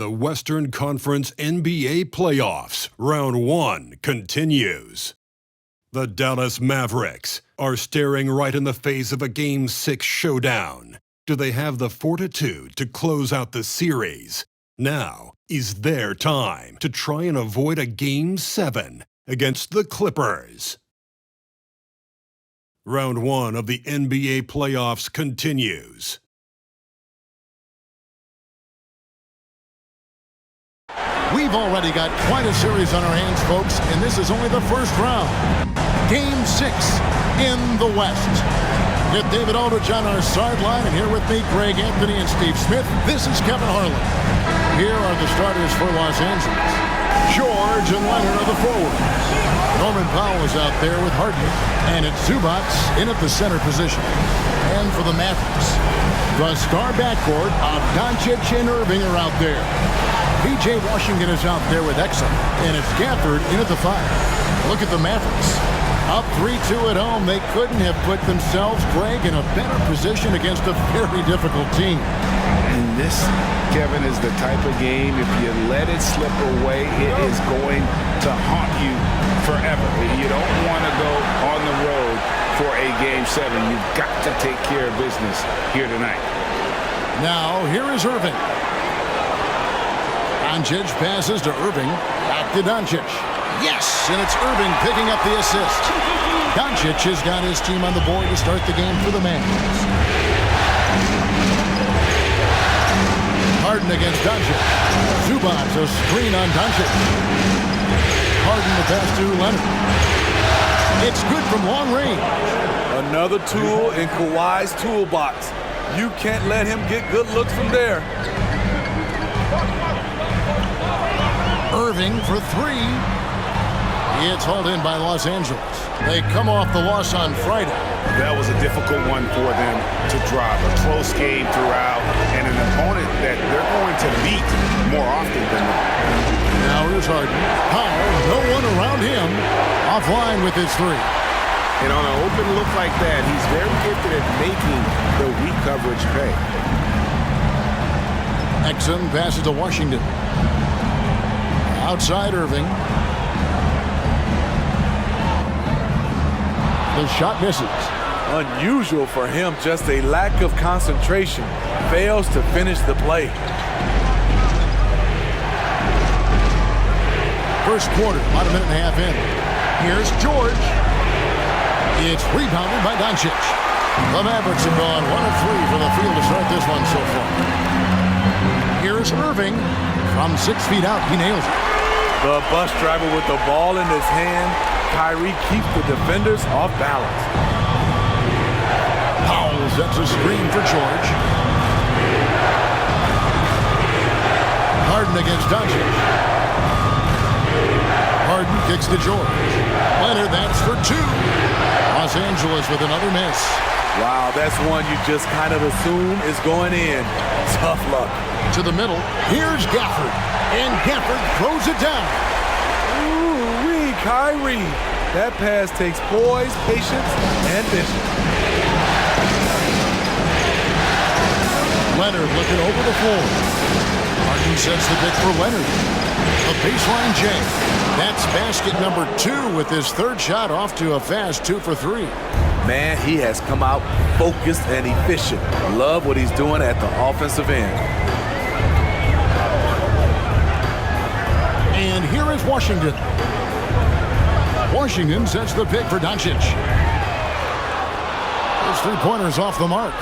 The Western Conference NBA Playoffs, Round 1 continues. The Dallas Mavericks are staring right in the face of a Game 6 showdown. Do they have the fortitude to close out the series? Now is their time to try and avoid a Game 7 against the Clippers. Round 1 of the NBA Playoffs continues. We've already got quite a series on our hands, folks, and this is only the first round. Game 6 in the West. With David Aldridge on our sideline, and here with me, Greg Anthony and Steve Smith. This is Kevin Harlan. Here are the starters for Los Angeles. George and Leonard are the forwards. Norman Powell is out there with Harden, and it's Zubac in at the center position. And for the Mavericks, the star backcourt of Doncic and Irving are out there. P.J. Washington is out there with Exum, and it's Gafford in at the 5. Look at the Mavericks. Up 3-2 at home, they couldn't have put themselves, Greg, in a better position against a very difficult team. And this, Kevin, is the type of game, if you let it slip away, it is going to haunt you forever. You don't want to go on the road for a Game 7. You've got to take care of business here tonight. Now, here is Irving. Doncic passes to Irving. Back to Doncic. Yes, and it's Irving picking up the assist. Doncic has got his team on the board to start the game for the Mavericks. Harden against Doncic. Zubac, a screen on Doncic. Harden the pass to Leonard. It's good from long range. Another tool in Kawhi's toolbox. You can't let him get good looks from there. Irving for 3. It's hauled in by Los Angeles. They come off the loss on Friday. That was a difficult one for them to drop. A close game throughout, and an opponent that they're going to meet more often than not. Now here's Harden. Powell, no one around him. Offline with his 3. And on an open look like that, he's very gifted at making the weak coverage pay. Exum passes to Washington. Outside Irving. The shot misses. Unusual for him, just a lack of concentration. Fails to finish the play. First quarter, about a minute and a half in. Here's George. It's rebounded by Doncic. The Mavericks have gone 1 of 3 for the field to start this one so far. Here's Irving. From 6 feet out, he nails it. The bus driver with the ball in his hand. Kyrie keeps the defenders off balance. Powell sets a screen for George. Harden against Doncic. Harden kicks to George. Leonard, that's for 2. Los Angeles with another miss. Wow, that's one you just kind of assume is going in. Tough luck. To the middle, here's Gafford. And Gafford throws it down. Ooh-wee, Kyrie. That pass takes poise, patience, and vision. Leonard looking over the floor. Harden sets the pick for Leonard. A baseline J. That's basket number 2 with his 3rd shot off to a fast 2 for 3. Man, he has come out focused and efficient. Love what he's doing at the offensive end. And here is Washington. Washington sets the pick for Doncic. His 3-pointer's off the mark.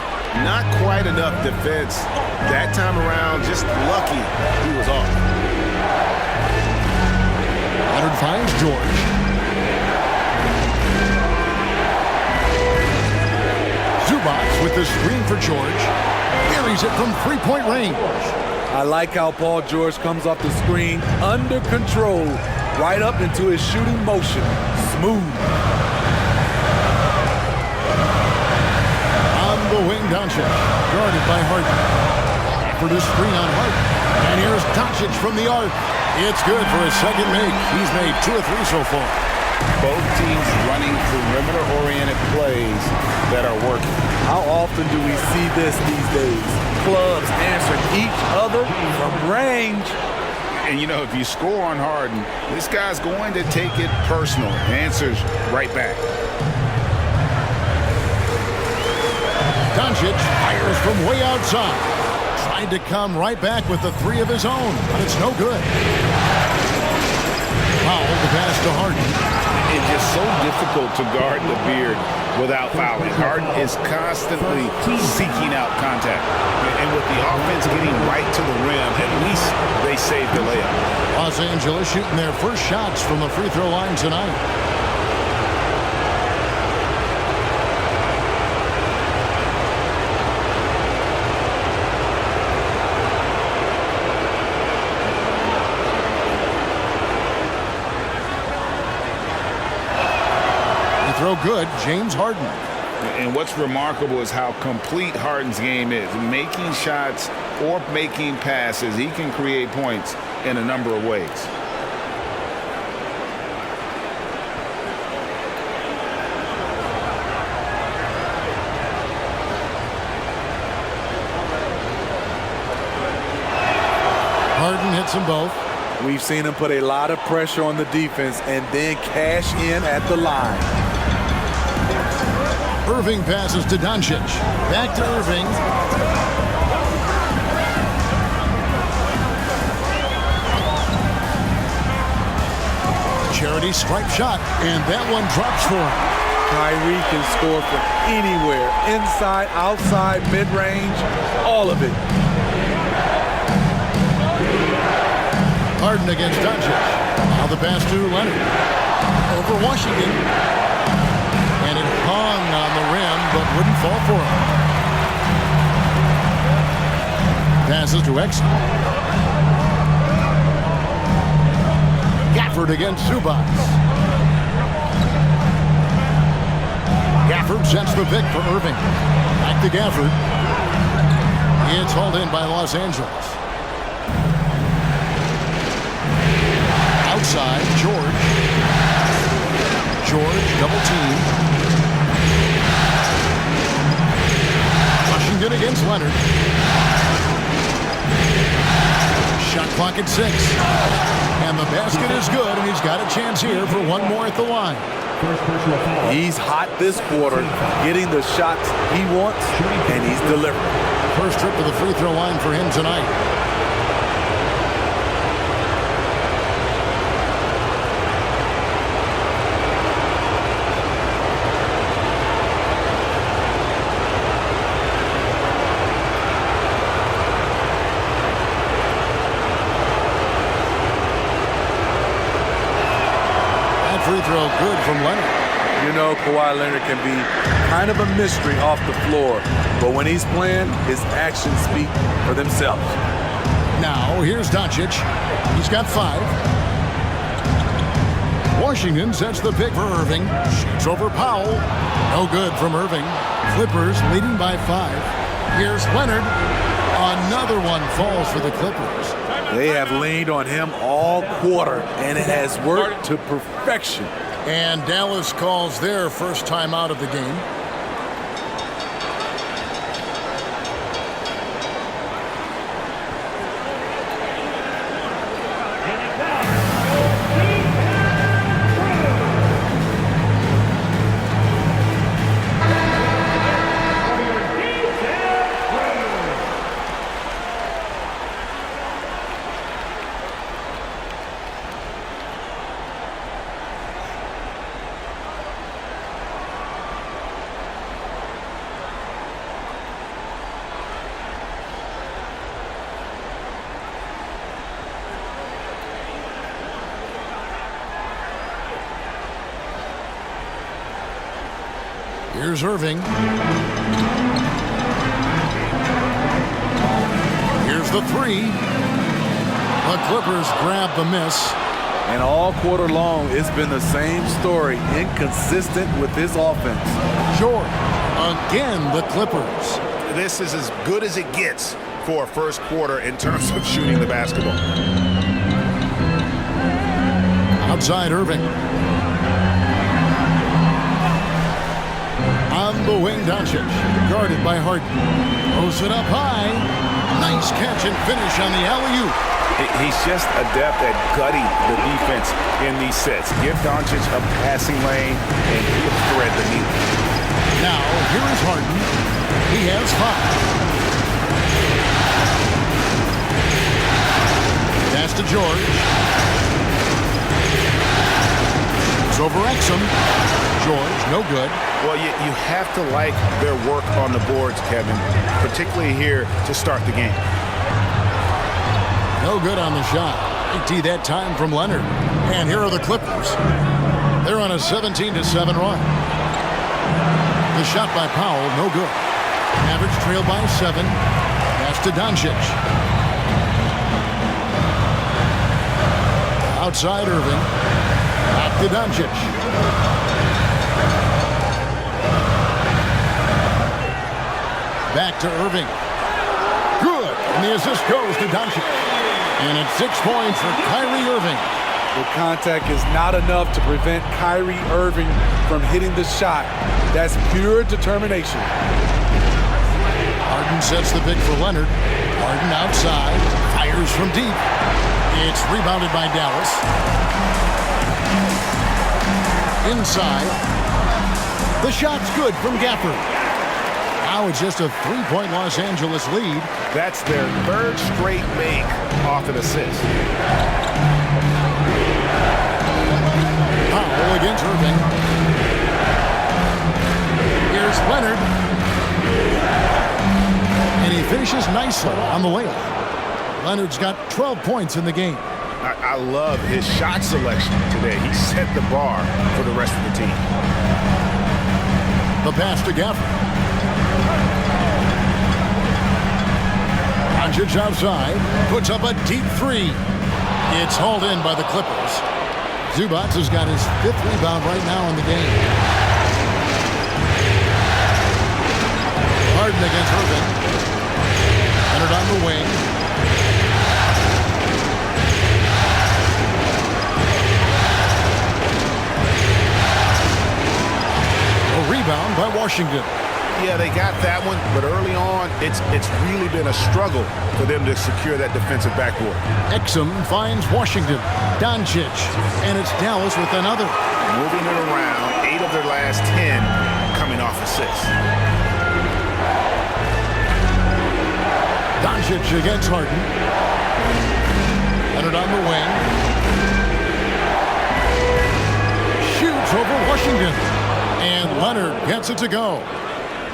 Not quite enough defense. That time around, just lucky he was off. Leonard finds George. Zubac with the screen for George. Carries it from 3-point range. I like how Paul George comes off the screen under control, right up into his shooting motion. Smooth. On the wing, Doncic, guarded by Harden. For the screen on Harden. And here's Doncic from the arc. It's good for his second make. He's made 2 of 3 so far. Both teams running perimeter-oriented plays that are working. How often do we see this these days? Clubs answering each other from range. And, you know, if you score on Harden, this guy's going to take it personal. Answers right back. Doncic fires from way outside. Tried to come right back with the three of his own, but it's no good. Foul, the pass to Harden. It's just so difficult to guard the beard without fouling. Harden is constantly seeking out contact. And with the offense getting right to the rim, at least they saved the layup. Los Angeles shooting their first shots from the free throw line tonight. Throw good, James Harden. And what's remarkable is how complete Harden's game is. Making shots or making passes, he can create points in a number of ways. Harden hits them both. We've seen him put a lot of pressure on the defense and then cash in at the line. Irving passes to Doncic. Back to Irving. Charity stripe shot, and that one drops for him. Kyrie can score from anywhere, inside, outside, mid-range, all of it. Harden against Doncic. Now the pass to Leonard. Over Washington. And it hung on the rim, but wouldn't fall for him. Passes to Exum. Gafford against Zubac. Gafford sets the pick for Irving. Back to Gafford. It's hauled in by Los Angeles. Outside, George. George, double team. Washington against Leonard. Shot clock at 6. And the basket is good, and he's got a chance here for one more at the line. He's hot this quarter, getting the shots he wants, and he's delivering. First trip to the free throw line for him tonight. Free throw good from Leonard. You know, Kawhi Leonard can be kind of a mystery off the floor, but when he's playing, his actions speak for themselves. Now, here's Doncic. He's got 5. Washington sets the pick for Irving. Shoots over Powell. No good from Irving. Clippers leading by 5. Here's Leonard. Another one falls for the Clippers. They have leaned on him all quarter, and it has worked to perfection. And Dallas calls their first time out of the game. Here's Irving. Here's the 3. The Clippers grab the miss. And all quarter long, it's been the same story, inconsistent with his offense. George, again the Clippers. This is as good as it gets for a first quarter in terms of shooting the basketball. Outside Irving. the wing, Doncic. Guarded by Harden. Throws it up high. Nice catch and finish on the alley-oop. He's just adept at gutting the defense in these sets. Give Doncic a passing lane, and he'll thread the needle. Now, here is Harden. He has 5. Pass to George. It's over Exum. George, no good. Well, you have to like their work on the boards, Kevin, particularly here to start the game. No good on the shot. Big T that time from Leonard. And here are the Clippers. They're on a 17-7 run. The shot by Powell, no good. Mavericks trail by 7. Pass to Doncic. Outside Irving. Back to Doncic. Back to Irving. Good. And the assist goes to Doncic. And it's 6 points for Kyrie Irving. The contact is not enough to prevent Kyrie Irving from hitting the shot. That's pure determination. Harden sets the pick for Leonard. Harden outside. Fires from deep. It's rebounded by Dallas. Inside. The shot's good from Gafford. Now it's just a 3-point Los Angeles lead. That's their 3rd straight make off an assist. Powell against Irving. Here's Leonard. And he finishes nicely on the layup. Leonard's got 12 points in the game. I love his shot selection today. He set the bar for the rest of the team. The pass to Gafford. Doncic outside, puts up a deep 3. It's hauled in by the Clippers. Zubac has got his 5th rebound right now in the game. Harden against Irving. Leonard on the wing. A rebound by Washington. Yeah, they got that one, but early on, it's really been a struggle for them to secure that defensive backboard. Exum finds Washington. Doncic, and it's Dallas with another. Moving it around, 8 of their last 10 coming off assists. Doncic against Harden. Leonard on the wing. Shoots over Washington. And Leonard gets it to go.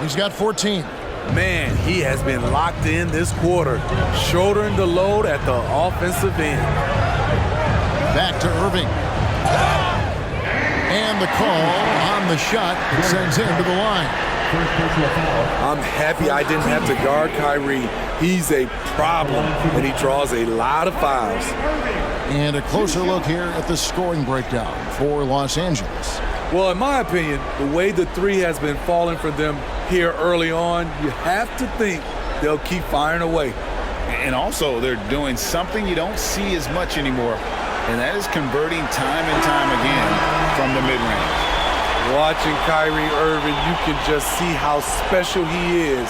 He's got 14. Man, he has been locked in this quarter, shouldering the load at the offensive end. Back to Irving. And the call on the shot sends him to the line. I'm happy I didn't have to guard Kyrie. He's a problem, and he draws a lot of fouls. And a closer look here at the scoring breakdown for Los Angeles. Well, in my opinion, the way the 3 has been falling for them here early on, you have to think they'll keep firing away. And also, they're doing something you don't see as much anymore, and that is converting time and time again from the mid-range. Watching Kyrie Irving, you can just see how special he is.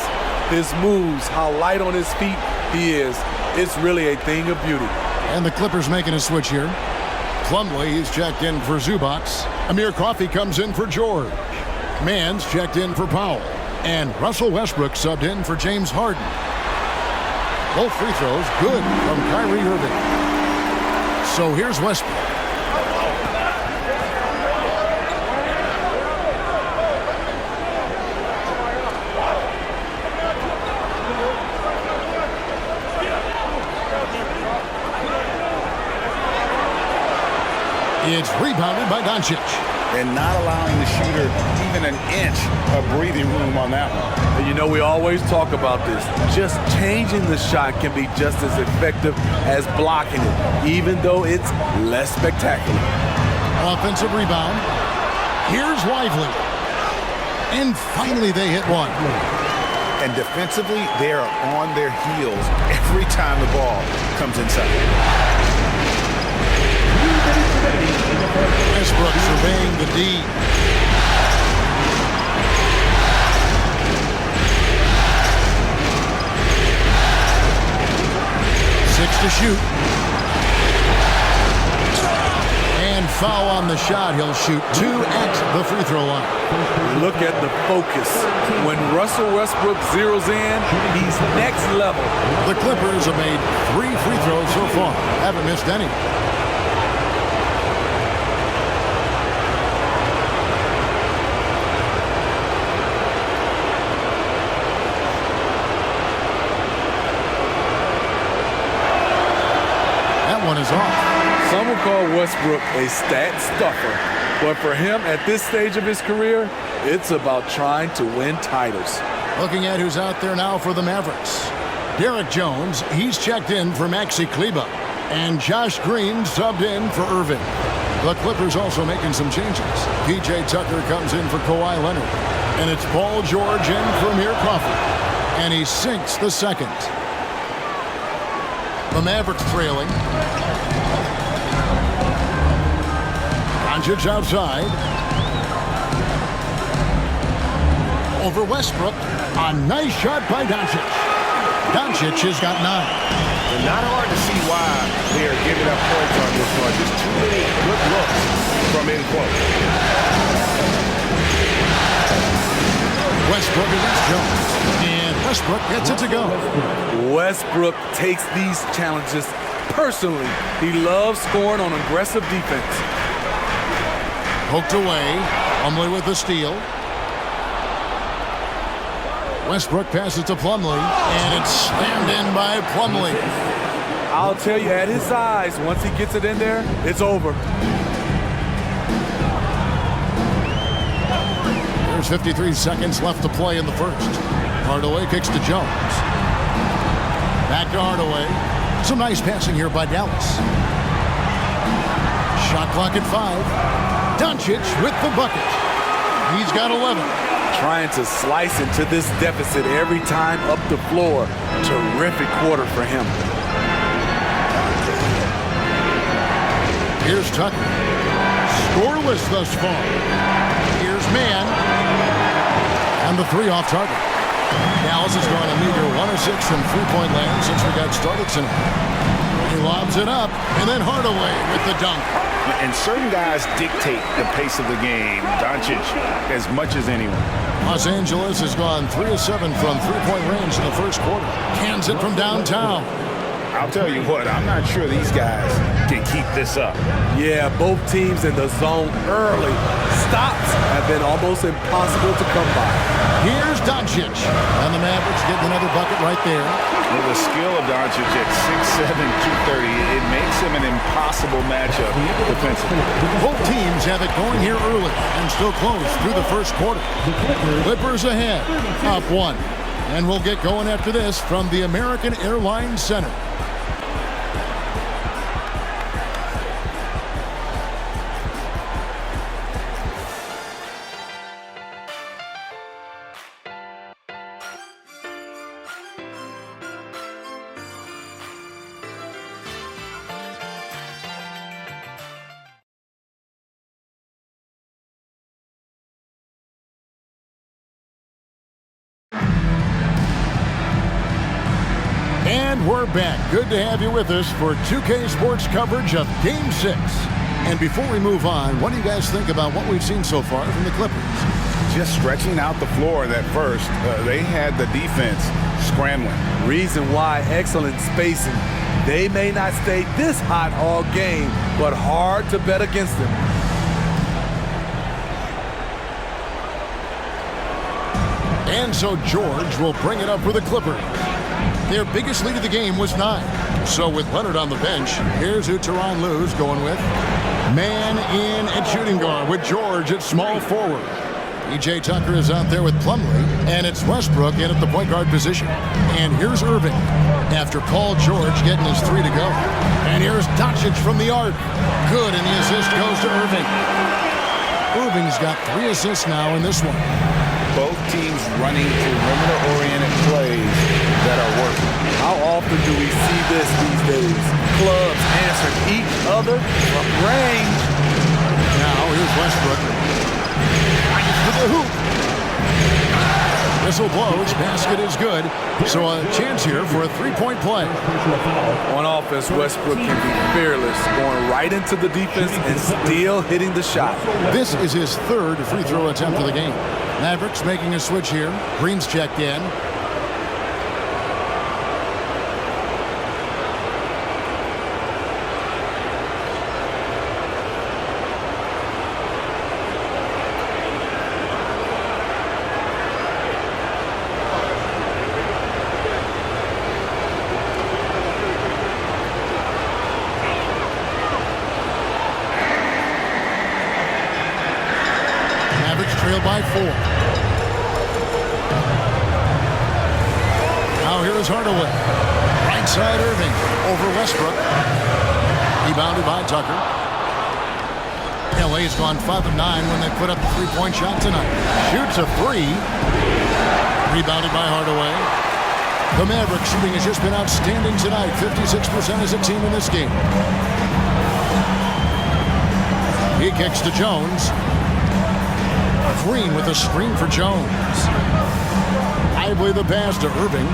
His moves, how light on his feet he is. It's really a thing of beauty. And the Clippers making a switch here. Plumlee, he's checked in for Zubac. Amir Coffey comes in for George. Mann's checked in for Powell. And Russell Westbrook subbed in for James Harden. Both free throws good from Kyrie Irving. So here's Westbrook. It's rebounded by Doncic. And not allowing the shooter even an inch of breathing room on that one. And you know, we always talk about this. Just changing the shot can be just as effective as blocking it, even though it's less spectacular. Offensive rebound. Here's Lively. And finally they hit one. And defensively, they are on their heels every time the ball comes inside. Westbrook surveying the D. to shoot. And foul on the shot. He'll shoot 2 at the free throw line. Look at the focus. When Russell Westbrook zeroes in, he's next level. The Clippers have made 3 free throws so far. Haven't missed any. That one is off. Some will call Westbrook a stat stuffer, but for him at this stage of his career, it's about trying to win titles. Looking at who's out there now for the Mavericks. Derek Jones, he's checked in for Maxi Kleba. And Josh Green subbed in for Irving. The Clippers also making some changes. P.J. Tucker comes in for Kawhi Leonard. And it's Paul George in for Amir Crawford. And he sinks the second. The Mavericks trailing. Doncic outside. Over Westbrook. A nice shot by Doncic. Doncic has got 9. And not hard to see why they are giving up points on this one. Just too many good looks from in close. Westbrook against Jones. And Westbrook gets it to go. Westbrook takes these challenges personally. He loves scoring on aggressive defense. Poked away. Plumlee with the steal. Westbrook passes to Plumlee, and it's slammed in by Plumlee. I'll tell you, at his size, once he gets it in there, it's over. There's 53 seconds left to play in the first. Hardaway kicks to Jones. Back to Hardaway. Some nice passing here by Dallas. Shot clock at 5. Doncic with the bucket. He's got 11. Trying to slice into this deficit every time up the floor. Terrific quarter for him. Here's Tucker. Scoreless thus far. Here's Mann. And the 3 off target. Dallas has gone a meager 1 of 6 from three-point land since we got started tonight. He lobs it up, and then Hardaway with the dunk. And certain guys dictate the pace of the game. Doncic as much as anyone. Los Angeles has gone 3 of 7 from three-point range in the first quarter. Cans it from downtown. I'll tell you what, I'm not sure these guys can keep this up. Yeah, both teams in the zone early. Stops have been almost impossible to come by. Here's Doncic. And the Mavericks getting another bucket right there. With the skill of Doncic at 6'7", 230, it makes him an impossible matchup defensively. Both teams have it going here early and still close through the first quarter. Clippers ahead, up 1. And we'll get going after this from the American Airlines Center. And we're back. Good to have you with us for 2K Sports coverage of Game 6. And before we move on, what do you guys think about what we've seen so far from the Clippers? Just stretching out the floor that first. They had the defense scrambling. Reason why, excellent spacing. They may not stay this hot all game, but hard to bet against them. And so George will bring it up for the Clippers. Their biggest lead of the game was 9. So with Leonard on the bench, here's who Tyronn Lue's going with. Man in at shooting guard with George at small forward. P.J. Tucker is out there with Plumlee, and it's Westbrook in at the point guard position. And here's Irving after Paul George getting his 3 to go. And here's Doncic from the arc. Good, and the assist goes to Irving. Irving's got 3 assists now in this one. Both teams running perimeter-oriented plays that are working. How often do we see this these days? Clubs answer each other from range. Now here's Westbrook. To the hoop. This will no blows. Basket is good. So a chance here for a three-point play. On offense, Westbrook can be fearless, going right into the defense and still hitting the shot. This is his third free throw attempt of the game. Mavericks making a switch here. Green's checked in. Trail by 4. Now here is Hardaway. Right side Irving over Westbrook. Rebounded by Tucker. LA's gone 5 of 9 when they put up the three-point shot tonight. Shoots a 3. Rebounded by Hardaway. The Mavericks shooting has just been outstanding tonight. 56% as a team in this game. He kicks to Jones. Green with a screen for Jones. Lively the pass to Irving.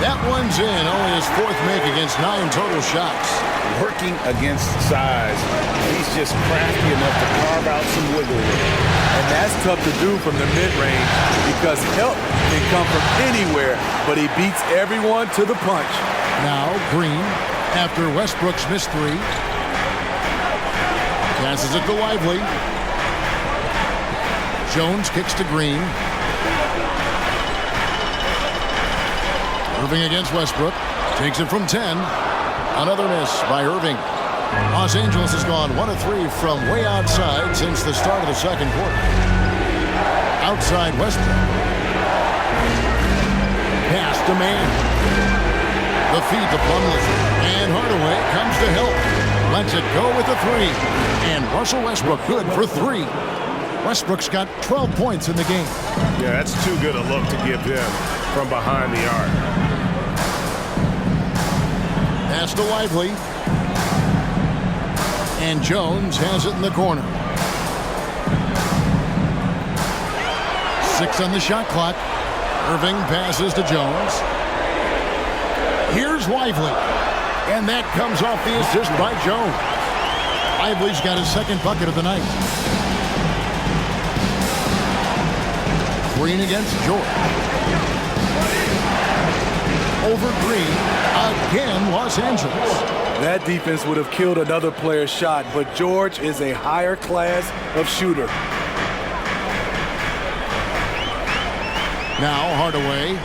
That one's in. Only his fourth make against 9 total shots. Working against size. He's just crafty enough to carve out some wiggle room. And that's tough to do from the mid-range because help can come from anywhere, but he beats everyone to the punch. Now Green, after Westbrook's missed 3. Passes it to Lively. Jones kicks to Green. Irving against Westbrook. Takes it from 10. Another miss by Irving. Los Angeles has gone 1 of 3 from way outside since the start of the second quarter. Outside Westbrook. Pass to Mann. The feed to Plumlee. And Hardaway comes to help. Lets it go with the 3. And Russell Westbrook good for 3. Westbrook's got 12 points in the game. Yeah, that's too good a look to give him from behind the arc. Pass to Lively. And Jones has it in the corner. 6 on the shot clock. Irving passes to Jones. Here's Lively. And that comes off the assist by Jones. Lively's got his second bucket of the night. Green against George. Over Green. Again, Los Angeles. That defense would have killed another player's shot, but George is a higher class of shooter. Now Hardaway.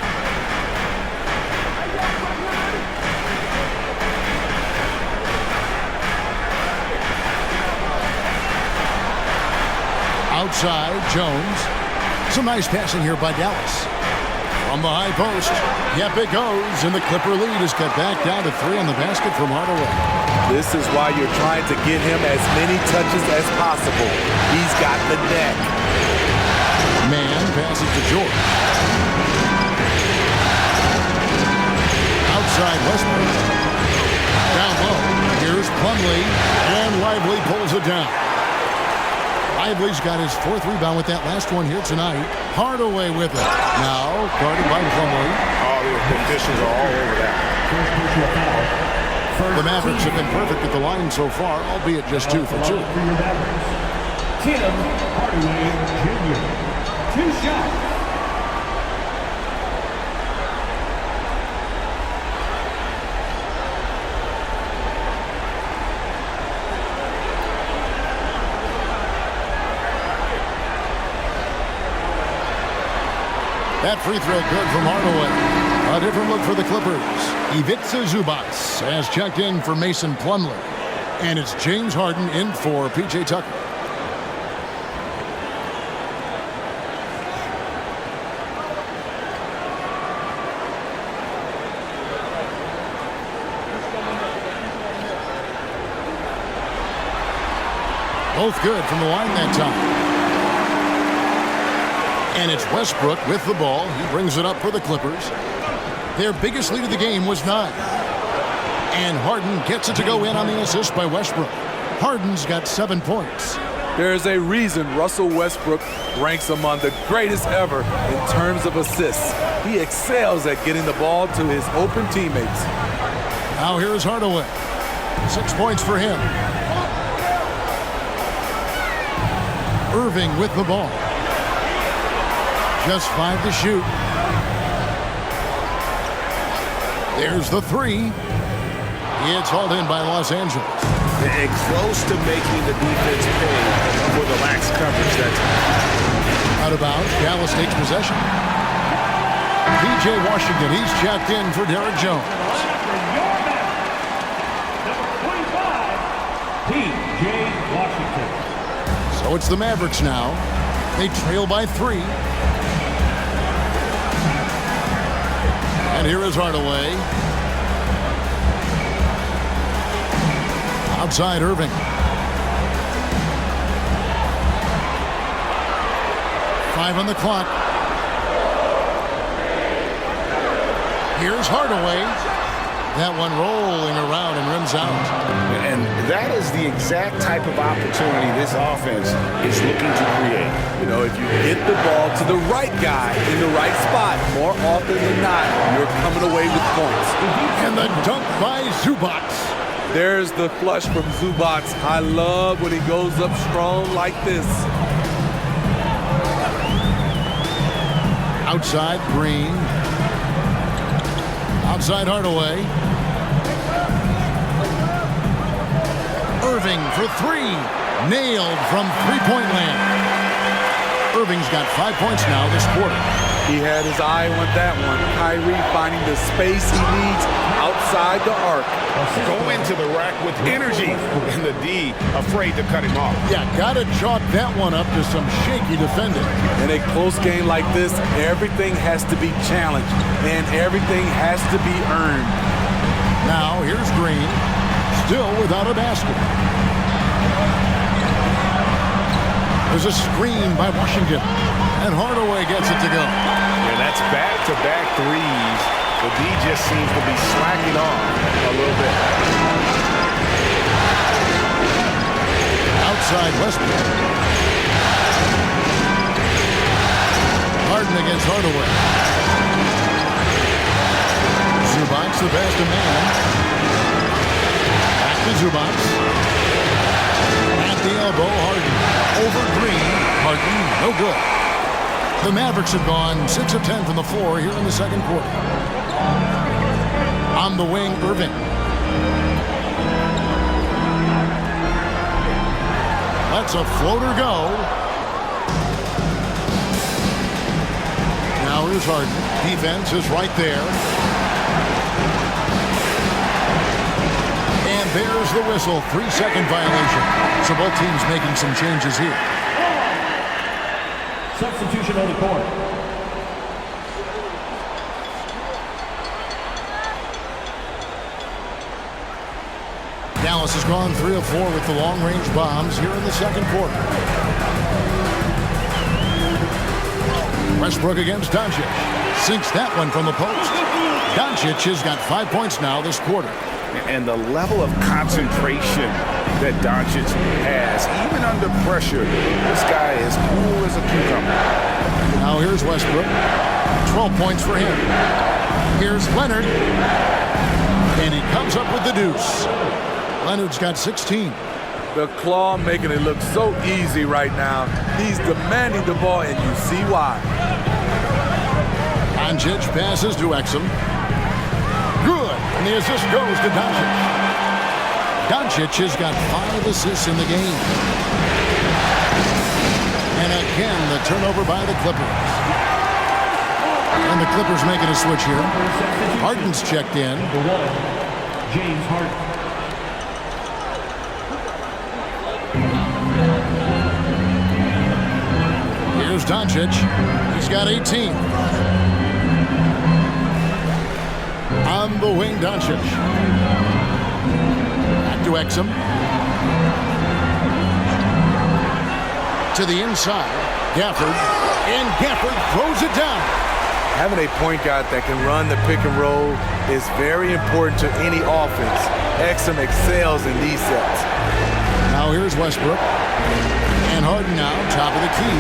Outside, Jones. Some nice passing here by Dallas. From the high post. Yep, it goes. And the Clipper lead is cut back down to 3 on the basket from Hardaway. This is why you're trying to get him as many touches as possible. He's got the neck. Mann passes to George. Outside Westbrook. Down low. Here's Plumlee. And Lively pulls it down. Lively's got his 4th rebound with that last one here tonight. Hardaway with it. Now guarded by Plumlee. Oh, the officials are all over that. The Mavericks have been perfect at the line so far, albeit just 2 for 2. Tim Hardaway Jr. 2 shots. That free throw good from Hardaway. A different look for the Clippers. Ivica Zubac has checked in for Mason Plumlee. And it's James Harden in for P.J. Tucker. Both good from the line that time. And it's Westbrook with the ball. He brings it up for the Clippers. Their biggest lead of the game was 9. And Harden gets it to go in on the assist by Westbrook. Harden's got 7 points. There's a reason Russell Westbrook ranks among the greatest ever in terms of assists. He excels at getting the ball to his open teammates. Now here's Hardaway. 6 points for him. Irving with the ball. Just 5 to shoot. There's the 3. It's hauled in by Los Angeles. And close to making the defense pay for the lax coverage that time. Out of bounds, Dallas takes possession. P.J. Washington, he's checked in for Derek Jones. Number 25, P.J. Washington. So it's the Mavericks now. They trail by 3. And here is Hardaway. Outside Irving. Five on the clock. Here's Hardaway. That one rolling around and rims out. And that is the exact type of opportunity this offense is looking to create. You know, if you hit the ball to the right guy in the right spot, more often than not, you're coming away with points. And the dunk by Zubac. There's the flush from Zubac. I love when he goes up strong like this. Outside Green. Outside Hardaway. Irving for 3. Nailed from three-point land. Irving's got 5 points now this quarter. He had his eye on that one. Kyrie finding the space he needs outside the arc. Go into the rack with energy, and the D afraid to cut him off. Yeah, gotta chalk that one up to some shaky defending. In a close game like this, everything has to be challenged, and everything has to be earned. Now, here's Green, still without a basket. There's a screen by Washington, and Hardaway gets it to go. Yeah, that's back-to-back threes. The D just seems to be slacking off a little bit. Outside Westbrook. Harden against Hardaway. Zubac, the best of man. Back to Zubac. At the elbow, Harden. Over Green. Harden, no good. The Mavericks have gone 6 of 10 from the floor here in the second quarter. On the wing, Irving. That's a floater go. Now here's Harden. Defense is right there. And there's the whistle. 3-second violation. So both teams making some changes here. Substitution on the court. Dallas has gone 3 of 4 with the long-range bombs here in the second quarter. Westbrook against Doncic. Sinks that one from the post. Doncic has got 5 points now this quarter. And the level of concentration that Doncic has, even under pressure, this guy is cool as a cucumber. Now here's Westbrook. 12 points for him. Here's Leonard. And he comes up with the deuce. Leonard's got 16. The claw making it look so easy right now. He's demanding the ball, and you see why. Doncic passes to Exum. Good. And the assist goes to Doncic. Doncic has got 5 assists in the game. And again, the turnover by the Clippers. And the Clippers making a switch here. Harden's checked in. Number 1, James Harden. Here's Doncic. He's got 18. On the wing, Doncic. Back to Exum. To the inside. Gafford. And Gafford throws it down. Having a point guard that can run the pick and roll is very important to any offense. Exum excels in these sets. Now here's Westbrook. Harden now, top of the key.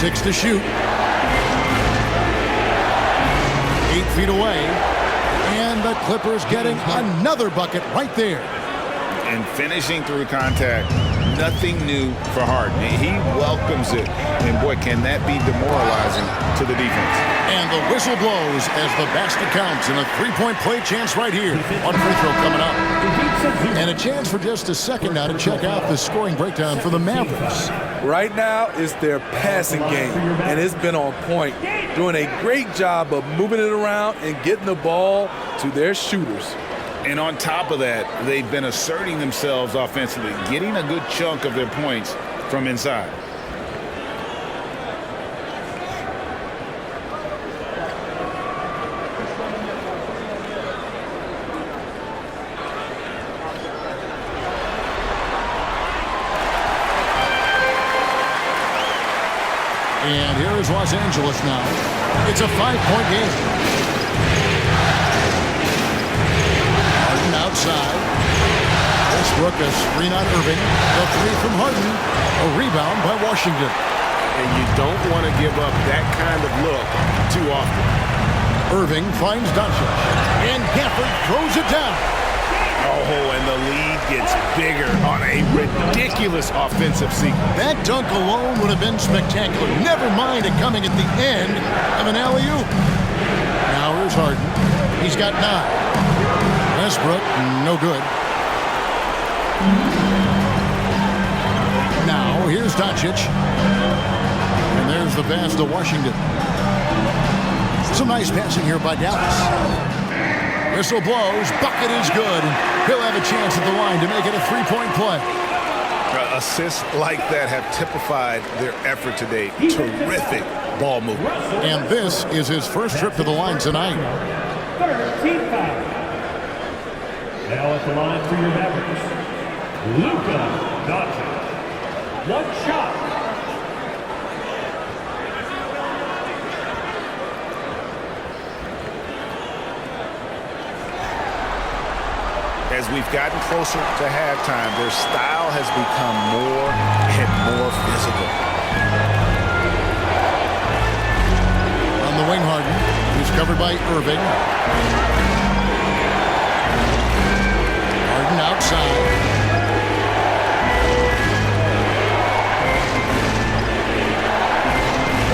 Six to shoot. 8 feet away. And the Clippers getting another bucket right there. And finishing through contact, nothing new for Harden. He welcomes it. And boy, can that be demoralizing to the defense. And the whistle blows as the basket counts, and a three-point play chance right here. One free throw coming up. And a chance for just a second now to check out the scoring breakdown for the Mavericks. Right now, it's their passing game, and it's been on point. Doing a great job of moving it around and getting the ball to their shooters. And on top of that, they've been asserting themselves offensively, getting a good chunk of their points from inside. And here is Los Angeles now. It's a 5-point game. Harden outside. Westbrook a screen on Irving. The three from Harden. A rebound by Washington. And you don't want to give up that kind of look too often. Irving finds Doncic. And Gafford throws it down. Oh, and the lead gets bigger on a ridiculous offensive sequence. That dunk alone would have been spectacular. Never mind it coming at the end of an alley-oop. Now here's Harden. He's got 9. Westbrook, no good. Now here's Doncic. And there's the pass to Washington. Some nice passing here by Dallas. Whistle blows, bucket is good, and he'll have a chance at the line to make it a 3-point play. Assists like that have typified their effort today. Terrific ball movement. And this is his first trip to the line tonight. 13 foul. Now at the line for your Mavericks, Luka Doncic. One shot. As we've gotten closer to halftime, their style has become more and more physical. On the wing, Harden. He's covered by Irving. Harden outside.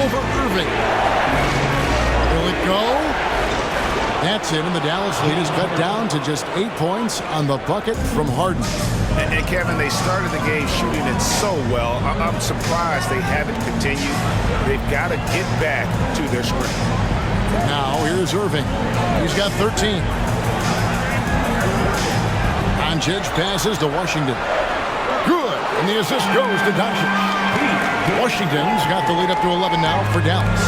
Over Irving. Will it go? That's it, and the Dallas lead is cut down to just 8 points on the bucket from Harden. And Kevin, they started the game shooting it so well. I'm surprised they haven't continued. They've got to get back to their script. Now here's Irving. He's got 13. Doncic passes to Washington. Good, and the assist goes to Doncic. Washington's got the lead up to 11 now for Dallas.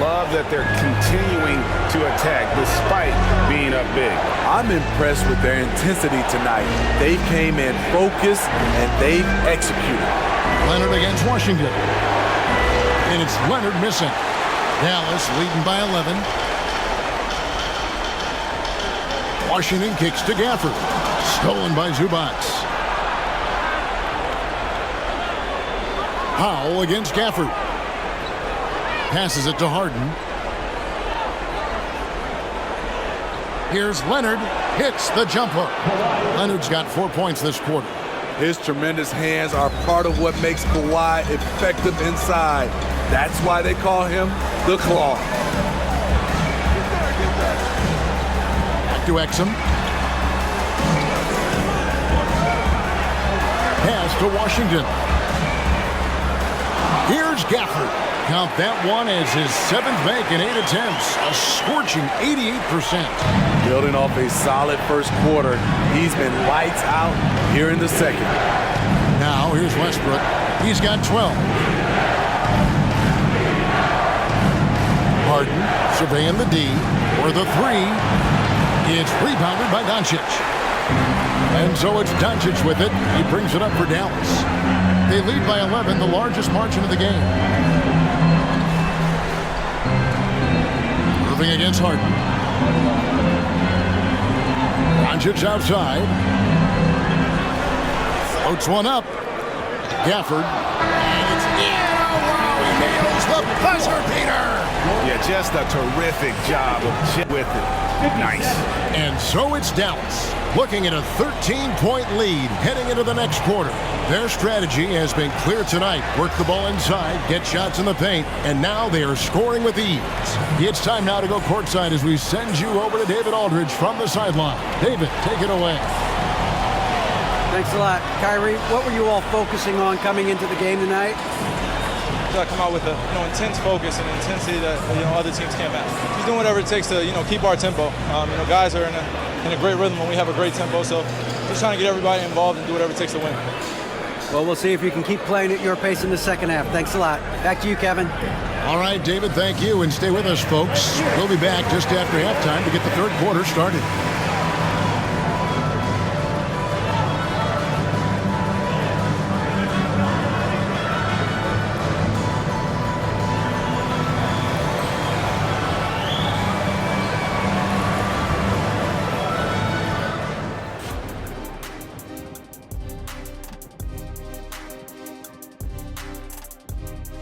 Love that they're continuing to attack despite being up big. I'm impressed with their intensity tonight. They came in focused and they've executed. Leonard against Washington. And it's Leonard missing. Dallas leading by 11. Washington kicks to Gafford. Stolen by Zubac. Powell against Gafford. Passes it to Harden. Here's Leonard. Hits the jump hook. Leonard's got 4 points this quarter. His tremendous hands are part of what makes Kawhi effective inside. That's why they call him the Claw. Back to Exum. Pass to Washington. Here's Gafford. Count that one as his 7th make in 8 attempts. A scorching 88%. Building off a solid first quarter, he's been lights out here in the second. Now here's Westbrook. He's got 12. Harden surveying the D for the 3. It's rebounded by Doncic. And so it's Doncic with it. He brings it up for Dallas. They lead by 11, the largest margin of the game. Irving against Harden. Doncic outside. Floats one up. Gafford. And it's in. Oh, wow, he nails the buzzer beater. Yeah, just a terrific job of with it. Nice. And so it's Dallas, looking at a 13-point lead heading into the next quarter. Their strategy has been clear tonight. Work the ball inside, get shots in the paint, and now they are scoring with ease. It's time now to go courtside as we send you over to David Aldridge from the sideline. David, take it away. Thanks a lot. Kyrie, what were you all focusing on coming into the game tonight? Come out with a intense focus and intensity that other teams can't match. Just doing whatever it takes to keep our tempo. Guys are in a great rhythm when we have a great tempo, so just trying to get everybody involved and do whatever it takes to win. Well, we'll see if you can keep playing at your pace in the second half. Thanks a lot. Back to you, Kevin. All right, David, thank you, and stay with us, folks. We'll be back just after halftime to get the third quarter started.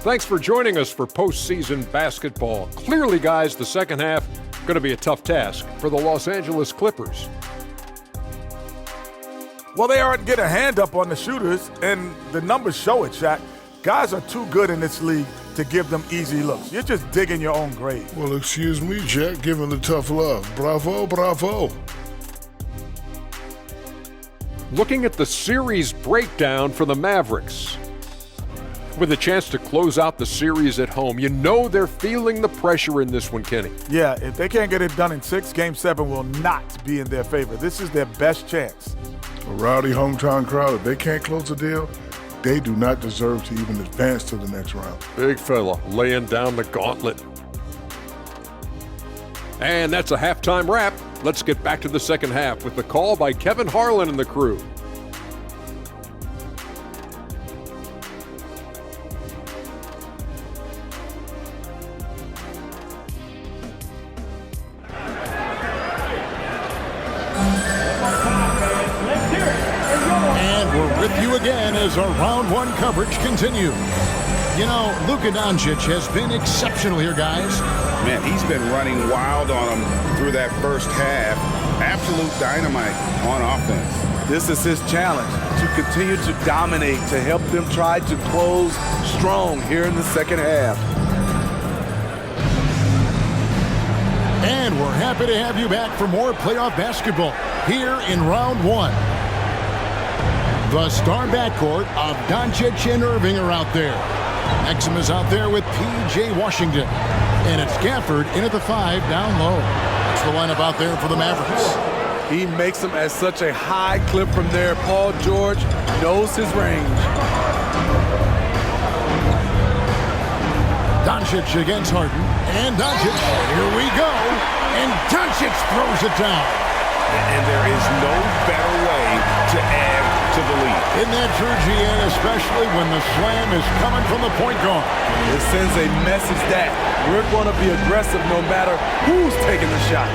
Thanks for joining us for postseason basketball. Clearly, guys, the second half going to be a tough task for the Los Angeles Clippers. Well, they aren't getting a hand up on the shooters, and the numbers show it, Shaq. Guys are too good in this league to give them easy looks. You're just digging your own grave. Well, excuse me, Jack, giving the tough love. Bravo, bravo. Looking at the series breakdown for the Mavericks. With a chance to close out the series at home, they're feeling the pressure in this one, Kenny. Yeah, if they can't get it done in 6, Game 7 will not be in their favor. This is their best chance. A rowdy hometown crowd, if they can't close a deal, they do not deserve to even advance to the next round. Big fella laying down the gauntlet. And that's a halftime wrap. Let's get back to the second half with the call by Kevin Harlan and the crew. Again as our round one coverage continues. Luka Doncic has been exceptional here, guys. Man, he's been running wild on them through that first half. Absolute dynamite on offense. This is his challenge, to continue to dominate, to help them try to close strong here in the second half. And we're happy to have you back for more playoff basketball here in round one. The star backcourt of Doncic and Irving are out there. Exum is out there with P.J. Washington. And it's Gafford in at the 5 down low. That's the lineup out there for the Mavericks. He makes them at such a high clip from there. Paul George knows his range. Doncic against Harden. And Doncic, here we go. And Doncic throws it down. And there is no better way to add to the lead. Isn't that true, GN, especially when the slam is coming from the point guard? It sends a message that we're going to be aggressive no matter who's taking the shot.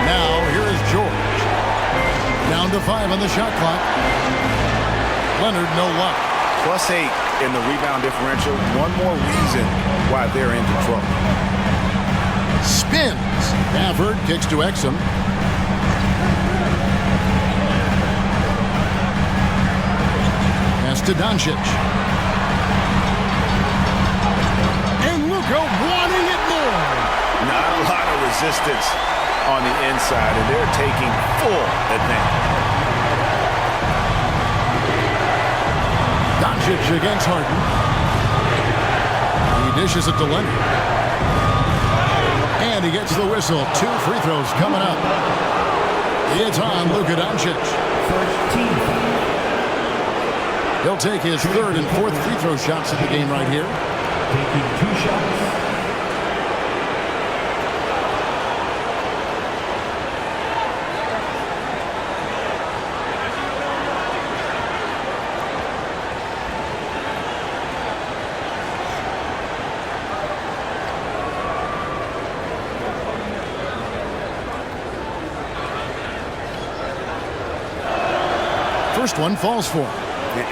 Now, here is George. Down to 5 on the shot clock. Leonard, no luck. +8 in the rebound differential. One more reason why they're in control. Spins. Gafford kicks to Exum. To Doncic. And Luka wanting it more. Not a lot of resistance on the inside, and they're taking full advantage. Doncic against Harden. He dishes it to Leonard. And he gets the whistle. 2 free throws coming up. It's on Luka Doncic. First team foul. He'll take his 3rd and 4th free throw shots of the game right here. Taking 2 shots. first one falls for him.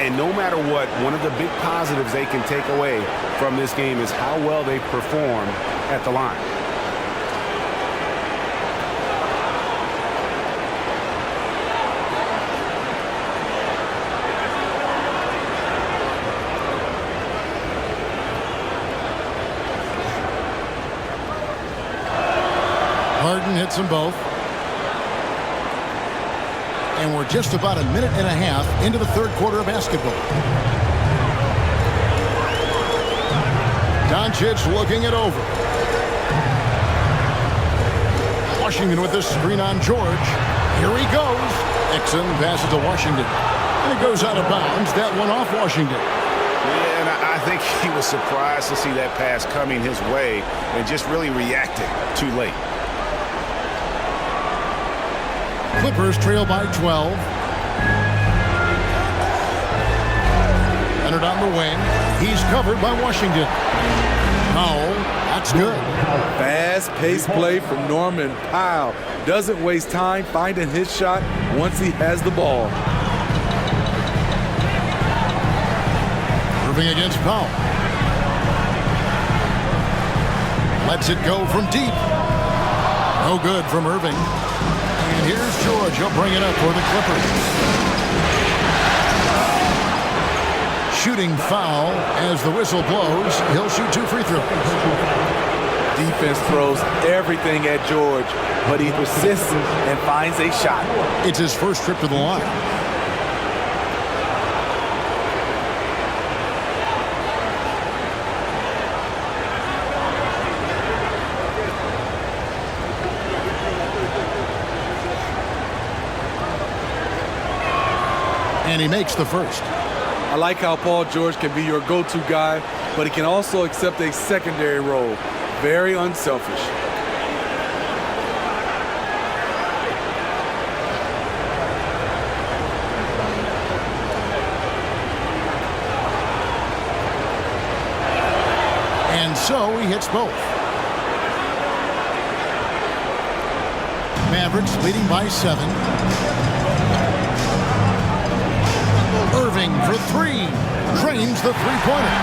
And no matter what, one of the big positives they can take away from this game is how well they perform at the line. Harden hits them both. And we're just about a minute and a half into the third quarter of basketball. Doncic looking it over. Washington with the screen on George. Here he goes. Exum passes to Washington. And it goes out of bounds. That one off Washington. Yeah, and I think he was surprised to see that pass coming his way and just really reacted too late. Clippers trail by 12. Leonard on the wing. He's covered by Washington. Powell, that's good. Fast-paced play from Norman Powell. Doesn't waste time finding his shot once he has the ball. Irving against Powell. Lets it go from deep. No good from Irving. And here's George. He'll bring it up for the Clippers. Shooting foul as the whistle blows. He'll shoot 2 free throws. Defense throws everything at George, but he persists and finds a shot. It's his first trip to the line. And he makes the first. I like how Paul George can be your go-to guy, but he can also accept a secondary role. Very unselfish. And so he hits both. Mavericks leading by 7. Irving for 3. Drains the three-pointer.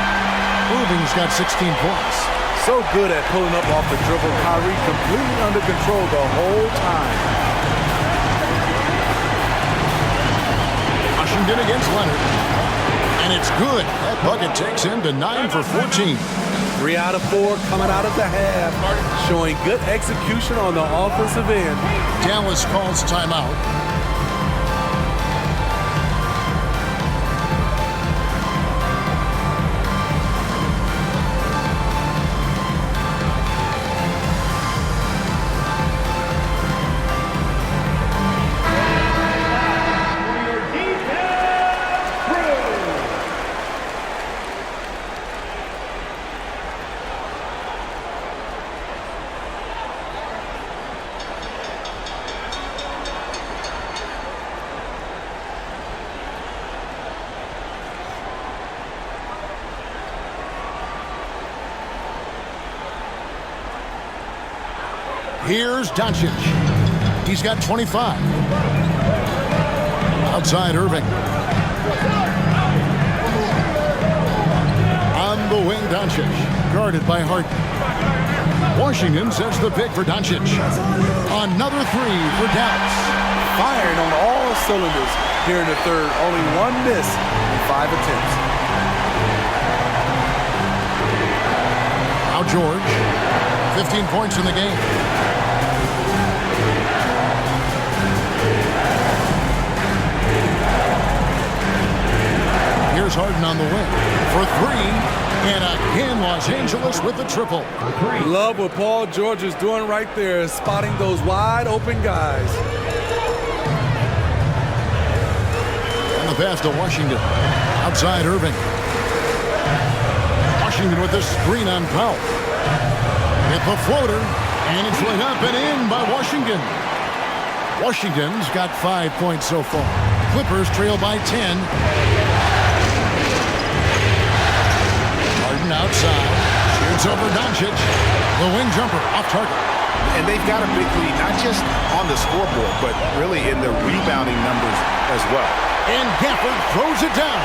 Irving's got 16 points. So good at pulling up off the dribble. Kyrie completely under control the whole time. Washington against Leonard. And it's good. That bucket takes him to 9 for 14. 3 out of 4 coming out of the half. Showing good execution on the offensive end. Dallas calls timeout. Here's Doncic. He's got 25. Outside Irving. On the wing, Doncic. Guarded by Harden. Washington sets the pick for Doncic. Another 3 for Dallas. Firing on all cylinders here in the third. Only 1 miss in 5 attempts. Now George. 15 points in the game. Here's Harden on the wing for 3. And again, Los Angeles with the triple. Love what Paul George is doing right there, spotting those wide open guys. And the pass to Washington. Outside Irving. Washington with the screen on Powell. Hit the floater. And it's laid up and in by Washington. Washington's got 5 points so far. Clippers trail by 10. Harden outside. Shoots over Doncic. The wing jumper off target. And they've got a big lead, not just on the scoreboard, but really in the rebounding numbers as well. And Gafford throws it down.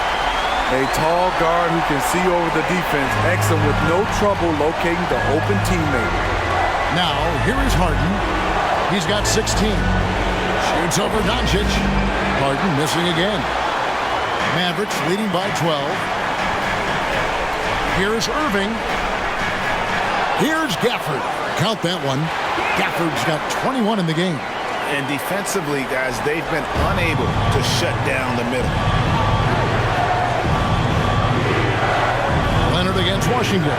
A tall guard who can see over the defense. Exum with no trouble locating the open teammate. Now, here is Harden. He's got 16. Shoots over Doncic. Harden missing again. Mavericks leading by 12. Here's Irving. Here's Gafford. Count that one. Gafford's got 21 in the game. And defensively, guys, they've been unable to shut down the middle. Leonard against Washington.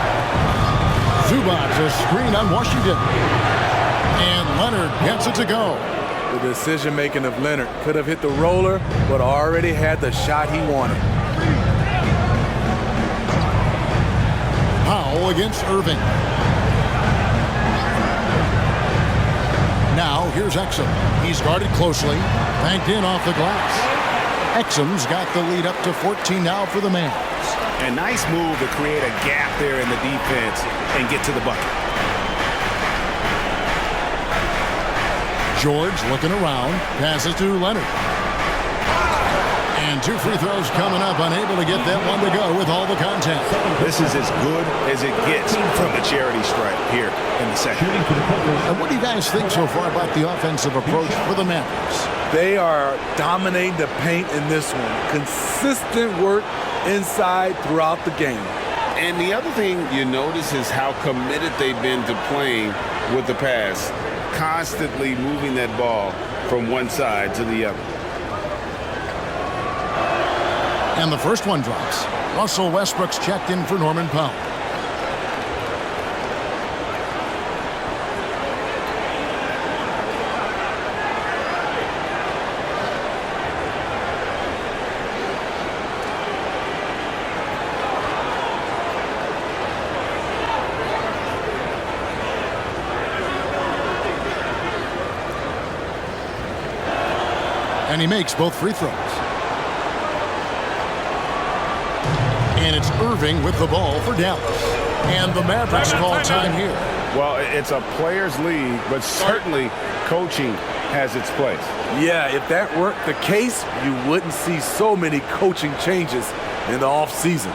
Zubac a screen on Washington. And Leonard gets it to go. The decision-making of Leonard could have hit the roller, but already had the shot he wanted. Powell against Irving. Now, here's Exum. He's guarded closely. Banked in off the glass. Exum's got the lead up to 14 now for the Mavs. A nice move to create a gap there in the defense and get to the bucket. George looking around. Passes to Leonard. And 2 free throws coming up. Unable to get that one to go with all the contact. This is as good as it gets from the charity stripe here in the second. And what do you guys think so far about the offensive approach for the Mavericks? They are dominating the paint in this one. Consistent work inside throughout the game. And the other thing you notice is how committed they've been to playing with the pass, constantly moving that ball from one side to the other. And the first one drops. Russell Westbrook's checked in for Norman Powell. And he makes both free throws. And it's Irving with the ball for Dallas. And the Mavericks call time here. Well, it's a players' league, but certainly coaching has its place. Yeah, if that weren't the case, you wouldn't see so many coaching changes in the offseason.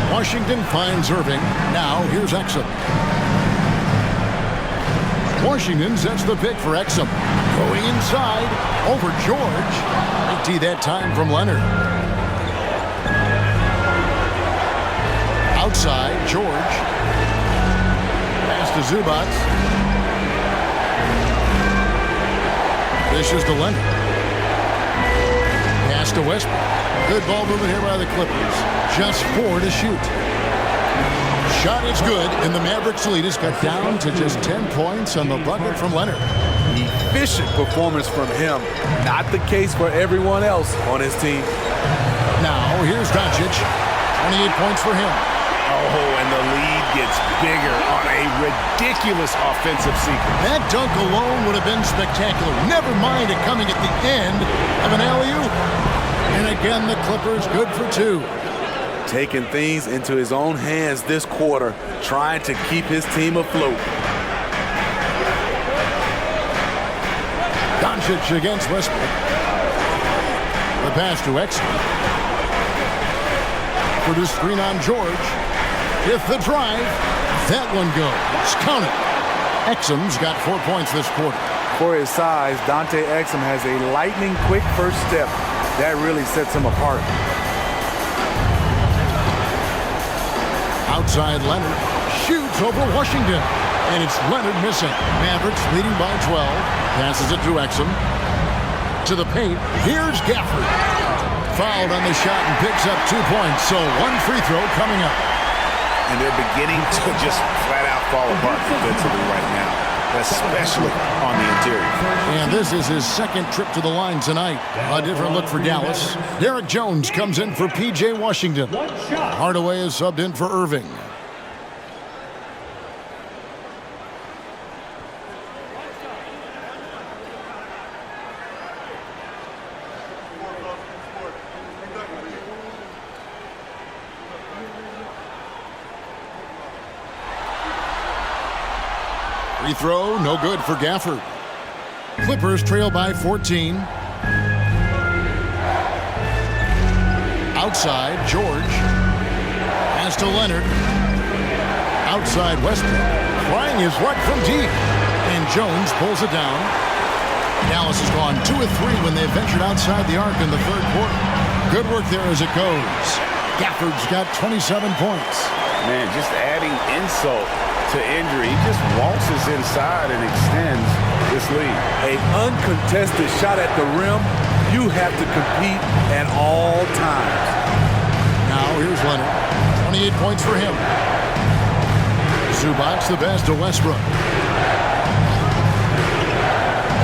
Washington finds Irving. Now here's Exum. Washington sets the pick for Exum. Going inside over George. Empty that time from Leonard. Outside, George. Pass to Zubac. Dishes to Leonard. Pass to Westbrook. Good ball movement here by the Clippers. Just 4 to shoot. Shot is good, and the Mavericks lead is cut down to just 10 points on the bucket from Leonard. Efficient performance from him. Not the case for everyone else on his team. Now, here's Doncic. 28 points for him. Oh, and the lead gets bigger on a ridiculous offensive sequence. That dunk alone would have been spectacular. Never mind it coming at the end of an alley-oop. And again, the Clippers good for 2. Taking things into his own hands this quarter, trying to keep his team afloat. Doncic against Westbrook. The pass to Exum. For the screen on George. With the drive. That one goes. Count it. Exum's got 4 points this quarter. For his size, Dante Exum has a lightning-quick first step. That really sets him apart. Outside Leonard shoots over Washington. And it's Leonard missing. Mavericks leading by 12. Passes it to Exum. To the paint. Here's Gafford. Fouled on the shot and picks up 2 points. So 1 free throw coming up. And they're beginning to just flat out fall apart defensively right now. especially on the interior. And this is his second trip to the line tonight. A different look for Dallas. Derek Jones comes in for P.J. Washington. Hardaway is subbed in for Irving. Free throw, no good for Gafford. Clippers trail by 14. Outside, George. Pass to Leonard. Outside, Westbrook. Trying his luck from deep. And Jones pulls it down. Dallas has gone 2 of 3 when they ventured outside the arc in the third quarter. Good work there as it goes. Gafford's got 27 points. Man, just adding insult to injury. He just waltzes inside and extends this lead. An uncontested shot at the rim, you have to compete at all times. Now here's Leonard. 28 points for him. Zubac the best to Westbrook.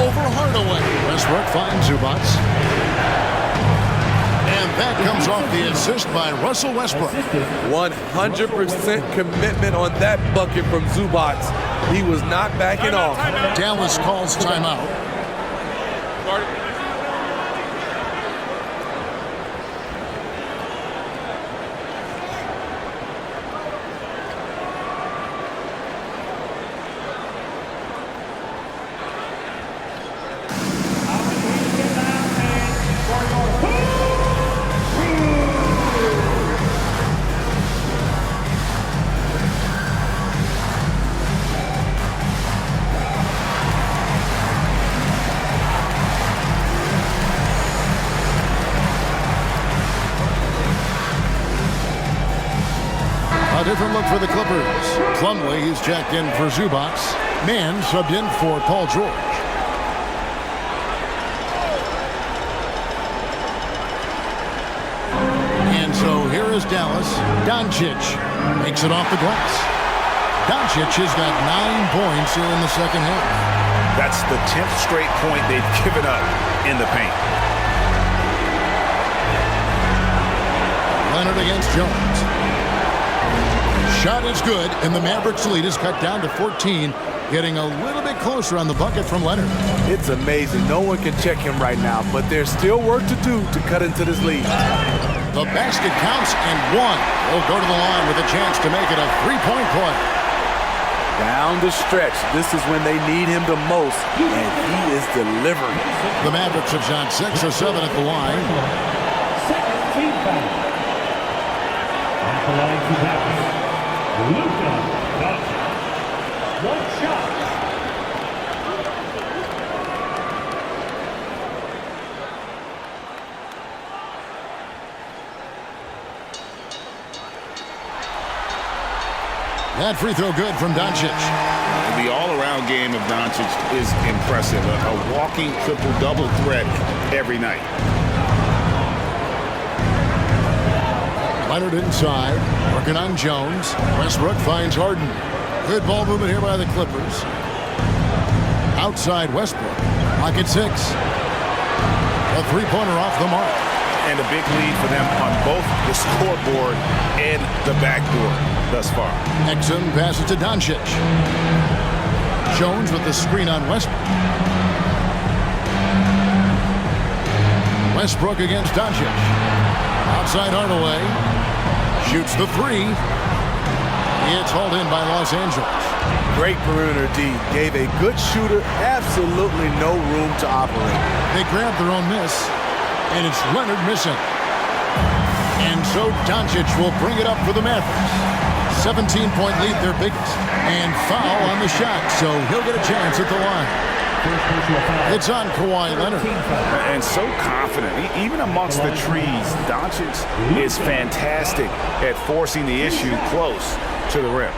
Over Hardaway. Westbrook finds Zubac. And that comes off the assist by Russell Westbrook. 100% commitment on that bucket from Zubac. He was not backing off. Dallas calls timeout. A different look for the Clippers. Plumlee is checked in for Zubac. Mann subbed in for Paul George. And so here is Dallas. Doncic makes it off the glass. Doncic has got 9 points here in the second half. That's the 10th straight point they've given up in the paint. Leonard against Jones. Shot is good, and the Mavericks lead is cut down to 14, getting a little bit closer on the bucket from Leonard. It's amazing. No one can check him right now, but there's still work to do to cut into this lead. The basket counts, and one will go to the line with a chance to make it a three-point play. Down the stretch, this is when they need him the most, and he is delivering. The Mavericks have shot 6 of 7 at the line. Second team foul. At the line to Dallas. Luka Doncic. One shot. That free throw good from Doncic. The all-around game of Doncic is impressive. A walking triple-double threat every night. Leonard inside, working on Jones. Westbrook finds Harden. Good ball movement here by the Clippers. Outside Westbrook. Pocket 6. A three-pointer off the mark. And a big lead for them on both the scoreboard and the backboard thus far. Exum passes to Doncic. Jones with the screen on Westbrook. Westbrook against Doncic. Outside Hardaway. Shoots the three. It's hauled in by Los Angeles. Great perimeter D. Gave a good shooter absolutely no room to operate. They grabbed their own miss, and it's Leonard missing. And so Doncic will bring it up for the Mavericks. 17-point lead, their biggest. And foul on the shot, so he'll get a chance at the line. It's on Kawhi Leonard. And so confident. Even amongst the trees, Doncic is fantastic at forcing the issue close to the rim.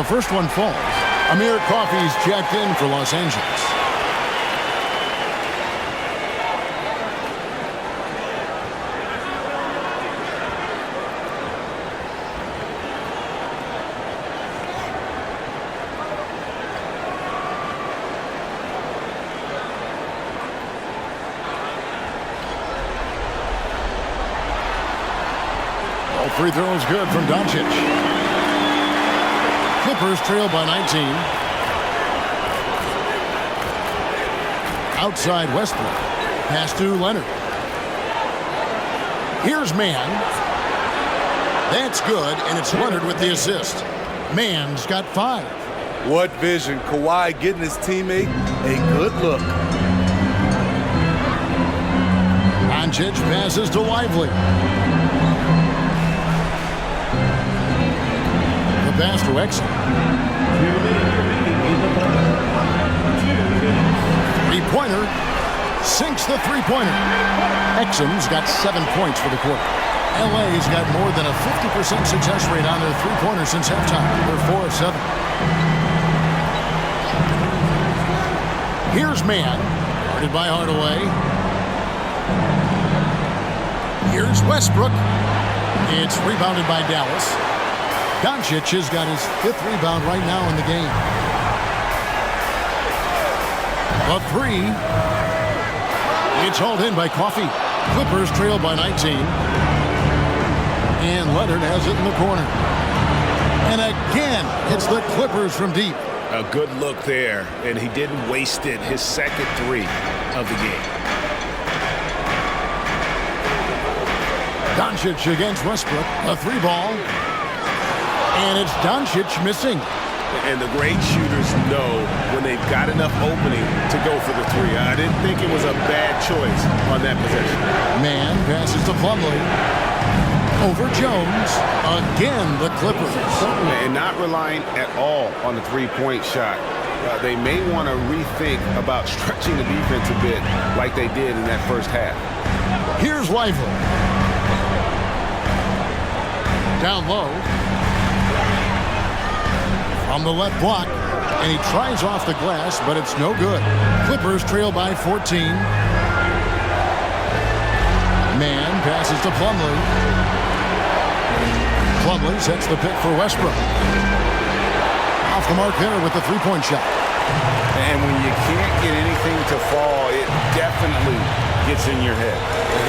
first one falls. Amir Coffey's checked in for Los Angeles. Free throw is good from Doncic. Clippers trail by 19. Outside Westbrook. Pass to Leonard. Here's Mann. That's good, and it's Leonard with the assist. Mann's got 5. What vision. Kawhi getting his teammate a good look. Doncic passes to Lively. Pass to Exum. Three-pointer. Sinks the three-pointer. Exum's got 7 points for the quarter. LA's got more than a 50% success rate on their three-pointers since halftime. They're 4 of 7. Here's Mann. Guarded by Hardaway. Here's Westbrook. It's rebounded by Dallas. Doncic has got his 5th rebound right now in the game. A 3. It's hauled in by Coffey. Clippers trail by 19. And Leonard has it in the corner. And again, it's the Clippers from deep. A good look there, and he didn't waste it. His second 3 of the game. Doncic against Westbrook. A 3-ball. And it's Doncic missing. And the great shooters know when they've got enough opening to go for the 3. I didn't think it was a bad choice on that possession. Mann passes to Plumlee. Over Jones. Again, the Clippers. And not relying at all on the three-point shot. They may want to rethink about stretching the defense a bit like they did in that first half. Here's Lively. Down low. From the left block, and he tries off the glass, but it's no good. Clippers trail by 14. Mann passes to Plumlee. Plumlee sets the pick for Westbrook. Off the mark there with the three-point shot. And when you can't get anything to fall, it definitely gets in your head.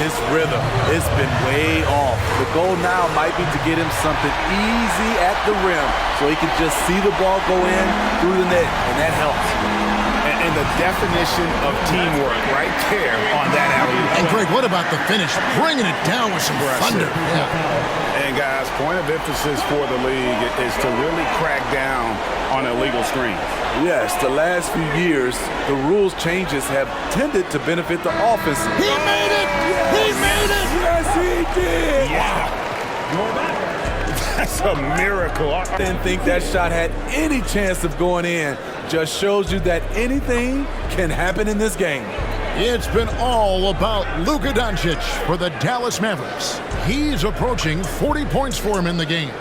His rhythm, it's been way off. The goal now might be to get him something easy at the rim so he can just see the ball go in through the net, and that helps. And the definition of teamwork right there on that alley. And Greg, what about the finish? Bringing it down with some thunder. Yeah. And guys, point of emphasis for the league is to really crack down on illegal screens. Yes, the last few years, the rules changes have tended to benefit the offense. He made it! Yes. He made it! Yes, he did! Yeah. That's a miracle. I didn't think that shot had any chance of going in. Just shows you that anything can happen in this game. It's been all about Luka Doncic for the Dallas Mavericks. He's approaching 40 points for him in the game.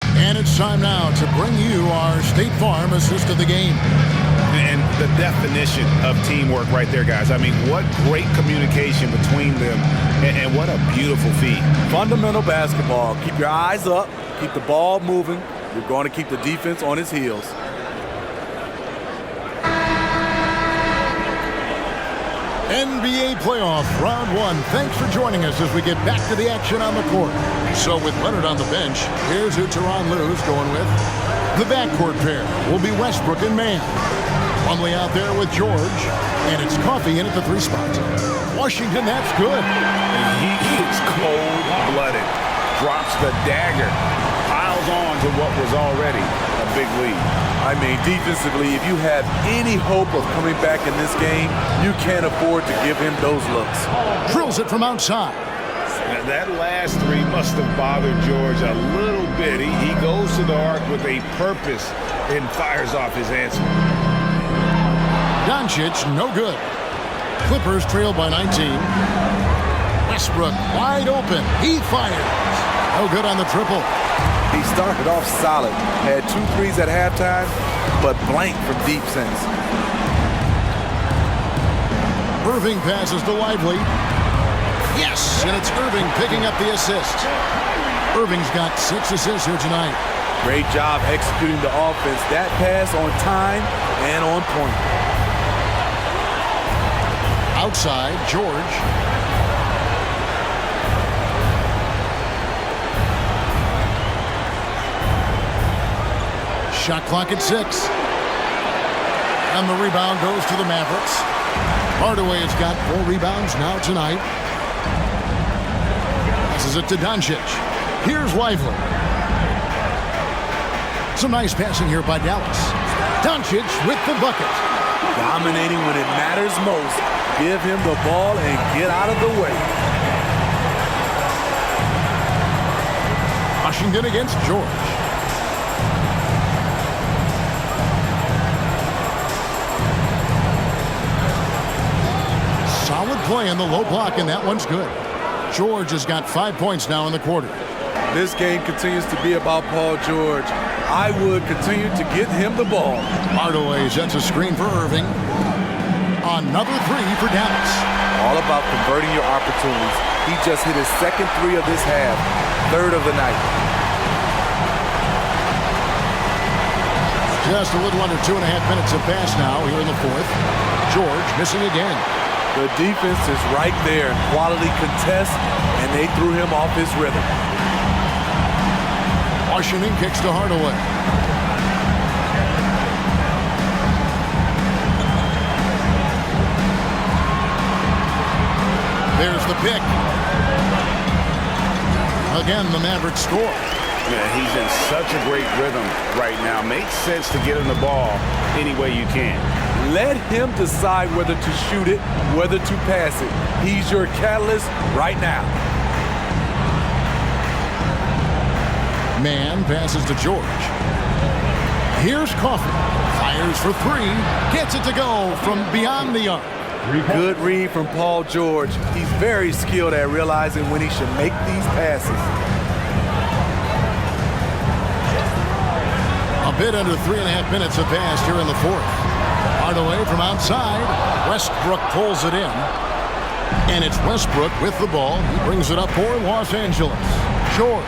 And it's time now to bring you our State Farm assist of the game. And the definition of teamwork right there, guys. I mean, what great communication between them, and what a beautiful feat. Fundamental basketball. Keep your eyes up. Keep the ball moving. You're going to keep the defense on its heels. NBA playoff round 1. Thanks for joining us as we get back to the action on the court. So with Leonard on the bench, here's who Tyronn Lue's going with. The backcourt pair will be Westbrook and Mann. Plumlee out there with George, and it's Coffey in at the 3 spot. Washington, that's good. And he is cold-blooded. Drops the dagger. Piles on to what was already a big lead. I mean, defensively, if you have any hope of coming back in this game, you can't afford to give him those looks. Drills it from outside. Now that last 3 must have bothered George a little bit. He goes to the arc with a purpose and fires off his answer. Doncic, no good. Clippers trail by 19. Westbrook wide open. He fires. No good on the triple. He started off solid, had 2 threes at halftime, but blank from deep since. Irving passes to Lively. Yes, and it's Irving picking up the assist. Irving's got 6 assists here tonight. Great job executing the offense. That pass on time and on point. Outside, George. Shot clock at 6. And the rebound goes to the Mavericks. Hardaway has got 4 rebounds now tonight. Passes it to Doncic. Here's Lively. Some nice passing here by Dallas. Doncic with the bucket. Dominating when it matters most. Give him the ball and get out of the way. Washington against George. Solid play in the low block, and that one's good. George has got 5 points now in the quarter. This game continues to be about Paul George. I would continue to get him the ball. Hardaway sets a screen for Irving. Another 3 for Dallas. All about converting your opportunities. He just hit his second 3 of this half, 3rd of the night. Just a little under 2.5 minutes have passed now here in the 4th. George missing again. The defense is right there. Quality contest, and they threw him off his rhythm. Washington kicks to Hardaway. There's the pick. Again, the Mavericks score. Yeah, he's in such a great rhythm right now. Makes sense to get him the ball any way you can. Let him decide whether to shoot it, whether to pass it. He's your catalyst right now. Man passes to George. Here's Coffey. Fires for 3. Gets it to go from beyond the arc. Good read from Paul George. He's very skilled at realizing when he should make these passes. A bit under 3.5 minutes have passed here in the 4th. Hardaway from outside. Westbrook pulls it in. And it's Westbrook with the ball. He brings it up for Los Angeles. George.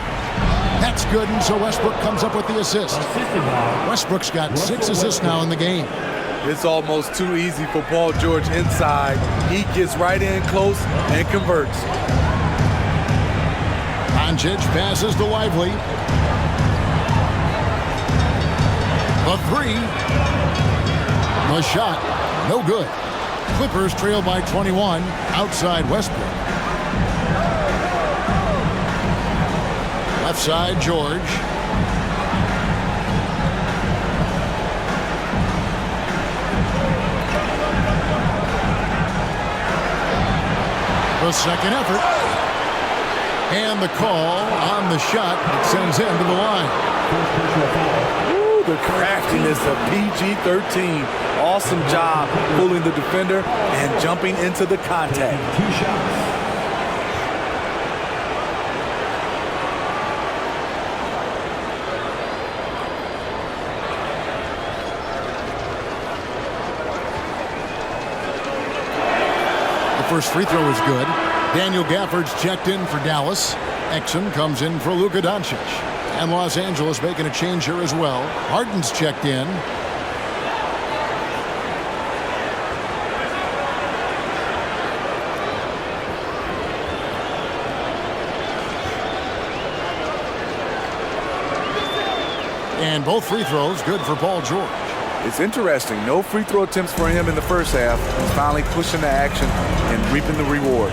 That's good, and so Westbrook comes up with the assist. Westbrook's got 6 assists now in the game. It's almost too easy for Paul George inside. He gets right in close and converts. Doncic passes to Lively. The 3. The shot, no good. Clippers trail by 21 outside Westbrook. Left side, George. The second effort. And the call on the shot that sends him to the line. Ooh, the craftiness of PG-13. Awesome job pulling the defender and jumping into the contact. 2 shots. First free throw is good. Daniel Gafford's checked in for Dallas. Exum comes in for Luka Doncic. And Los Angeles making a change here as well. Harden's checked in. And both free throws good for Paul George. It's interesting. No free throw attempts for him in the first half. He's finally pushing the action and reaping the reward.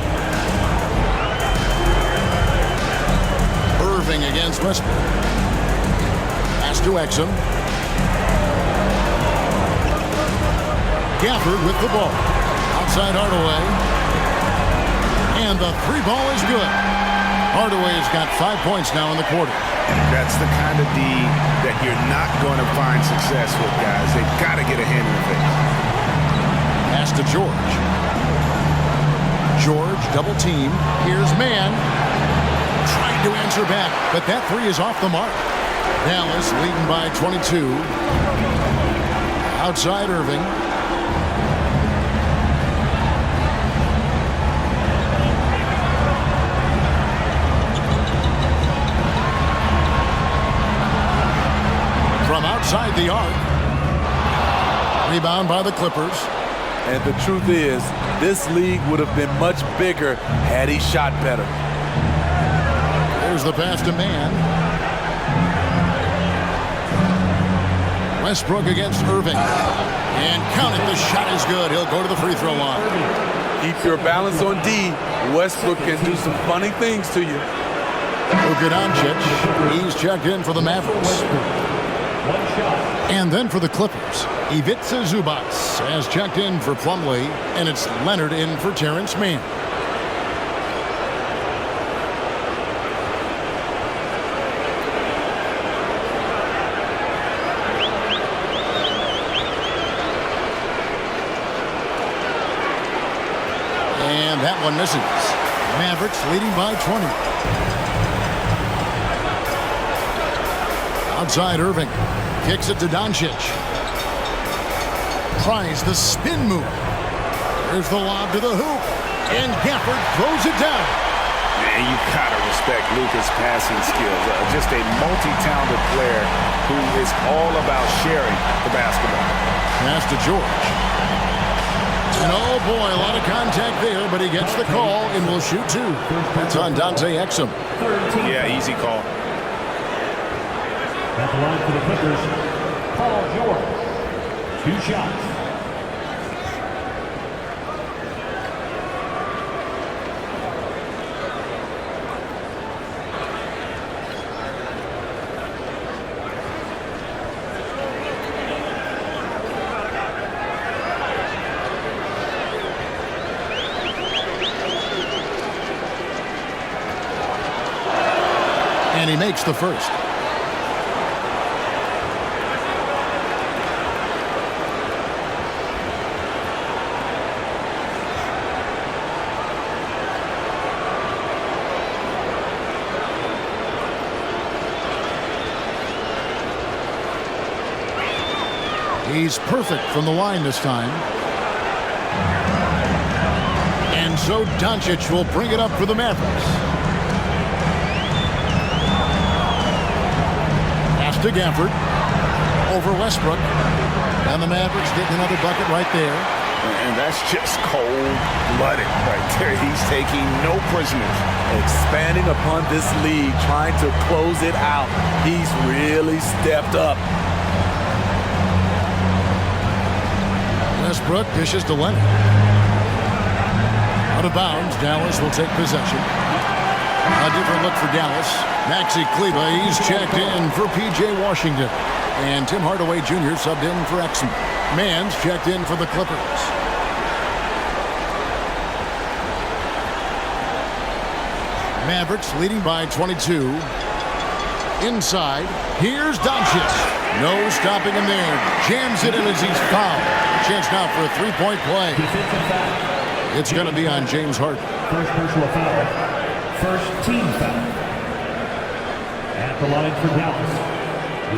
Irving against Westbrook. Pass to Exum. Gafford with the ball. Outside Hardaway. And the 3 ball is good. Hardaway has got 5 points now in the quarter. That's the kind of D that you're not going to find success with, guys. They've got to get a hand in the face. Pass to George. George, double team. Here's Man. Trying to answer back, but that 3 is off the mark. Dallas leading by 22. Outside Irving. From outside the arc. Rebound by the Clippers. And the truth is, this league would have been much bigger had he shot better. There's the pass to Mann. Westbrook against Irving. And count it, the shot is good. He'll go to the free throw line. Keep your balance on D. Westbrook can do some funny things to you. Luka Doncic, he's checked in for the Mavericks. And then for the Clippers, Ivica Zubac has checked in for Plumlee, and it's Leonard in for Terrence Mann. And that one misses. Mavericks leading by 20. Outside Irving. Kicks it to Doncic. Tries the spin move. There's the lob to the hoop. And Gafford throws it down. Man, you gotta respect Luka's passing skills. Just a multi-talented player who is all about sharing the basketball. Pass to George. And oh boy, a lot of contact there, but he gets the call and will shoot two. That's on Dante Exum. Yeah, easy call. At the line for the Clippers, Paul George. 2 shots. And he makes the first. He's perfect from the line this time. And so Doncic will bring it up for the Mavericks. Pass to Gafford. Over Westbrook. And the Mavericks getting another bucket right there. And that's just cold-blooded right there. He's taking no prisoners. Expanding upon this lead, trying to close it out. He's really stepped up. Westbrook dishes to Leonard. Out of bounds, Dallas will take possession. A different look for Dallas. Maxi Kleber, he's checked in for P.J. Washington. And Tim Hardaway Jr. subbed in for Exum. Mann's checked in for the Clippers. Mavericks leading by 22. Inside, here's Doncic. No stopping him there. Jams it in as he's fouled. Chance now for a three-point play. It's going to be on James Harden. First personal foul. First team foul. At the line for Dallas,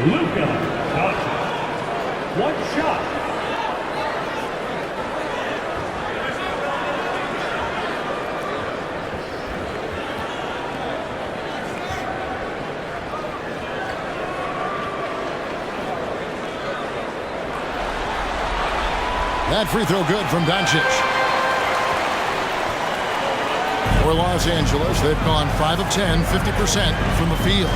Luka Doncic. 1 shot. That free throw good from Doncic. For Los Angeles, they've gone 5 of 10, 50% from the field.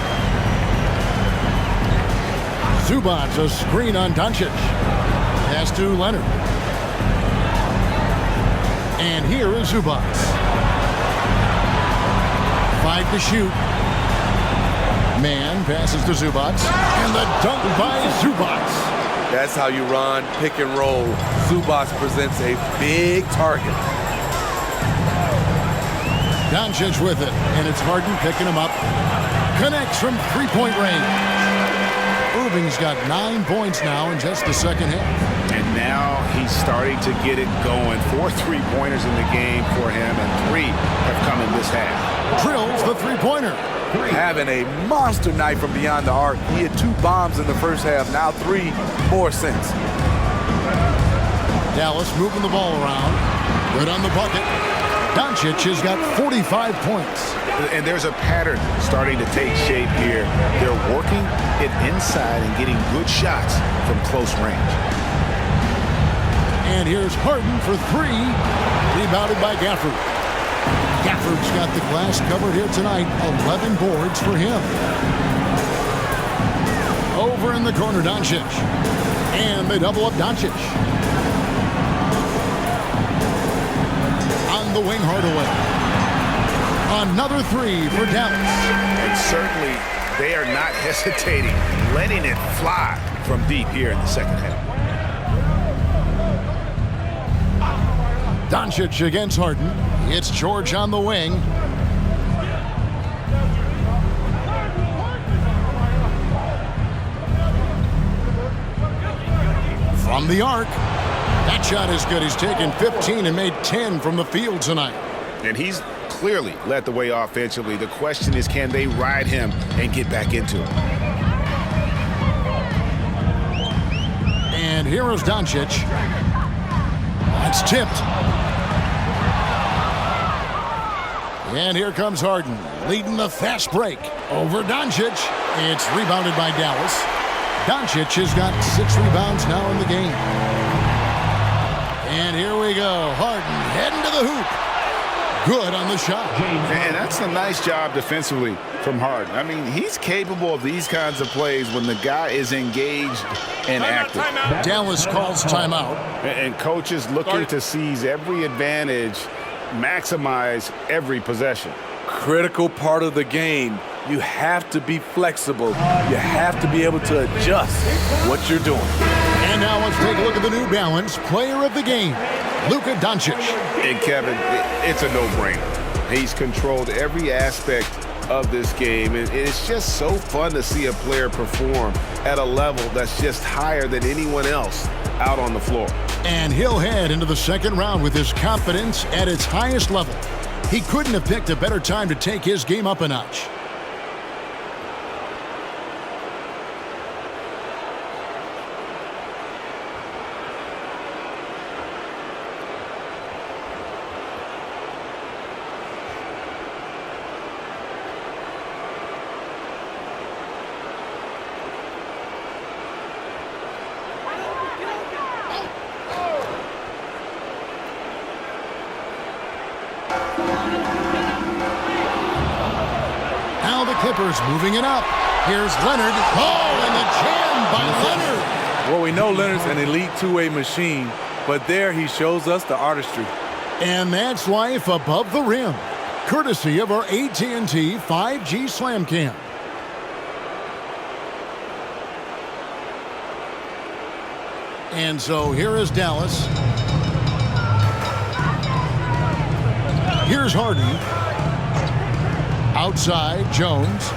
Zubac, a screen on Doncic. Pass to Leonard. And here is Zubac. 5 to shoot. Mann passes to Zubac. And the dunk by Zubac. That's how you run pick and roll. Zubac presents a big target. Doncic with it, and it's Harden picking him up. Connects from three-point range. proving he's got 9 points now in just the second half. And now he's starting to get it going. 4 3-pointers in the game for him, and 3 have come in this half. Drills the three-pointer. Having a monster night from beyond the arc. He had 2 bombs in the first half, now 3 more since. Dallas moving the ball around. Good on the bucket. Doncic has got 45 points. And there's a pattern starting to take shape here. They're working it inside and getting good shots from close range. And here's Harden for 3. Rebounded by Gafford. Gafford's got the glass covered here tonight. 11 boards for him. Over in the corner, Doncic. And they double up Doncic. On the wing, Hardaway. Another 3 for Dallas. And certainly they are not hesitating, letting it fly from deep here in the second half. Doncic against Harden. It's George on the wing. From the arc. That shot is good. He's taken 15 and made 10 from the field tonight. And he's clearly led the way offensively. The question is, can they ride him and get back into it? And here is Doncic. That's tipped. And here comes Harden, leading the fast break over Doncic. It's rebounded by Dallas. Doncic has got 6 rebounds now in the game. And here we go. Harden heading to the hoop. Good on the shot. And that's a nice job defensively from Harden. I mean, he's capable of these kinds of plays when the guy is engaged and active. Dallas calls timeout. And coaches looking to seize every advantage, maximize every possession. Critical part of the game. You have to be flexible. You have to be able to adjust what you're doing. And now let's take a look at the New Balance Player of the Game, Luka Doncic. And Kevin, it's a no-brainer. He's controlled every aspect of this game, and it's just so fun to see a player perform at a level that's just higher than anyone else out on the floor. And he'll head into the second round with his confidence at its highest level. He couldn't have picked a better time to take his game up a notch. Now the Clippers moving it up. Here's Leonard. Oh, and the jam by Leonard. Well, we know Leonard's an elite two-way machine, but there he shows us the artistry. And that's life above the rim, courtesy of our AT&T 5G Slam Cam. And so here is Dallas. Here's Harden. Outside, Jones.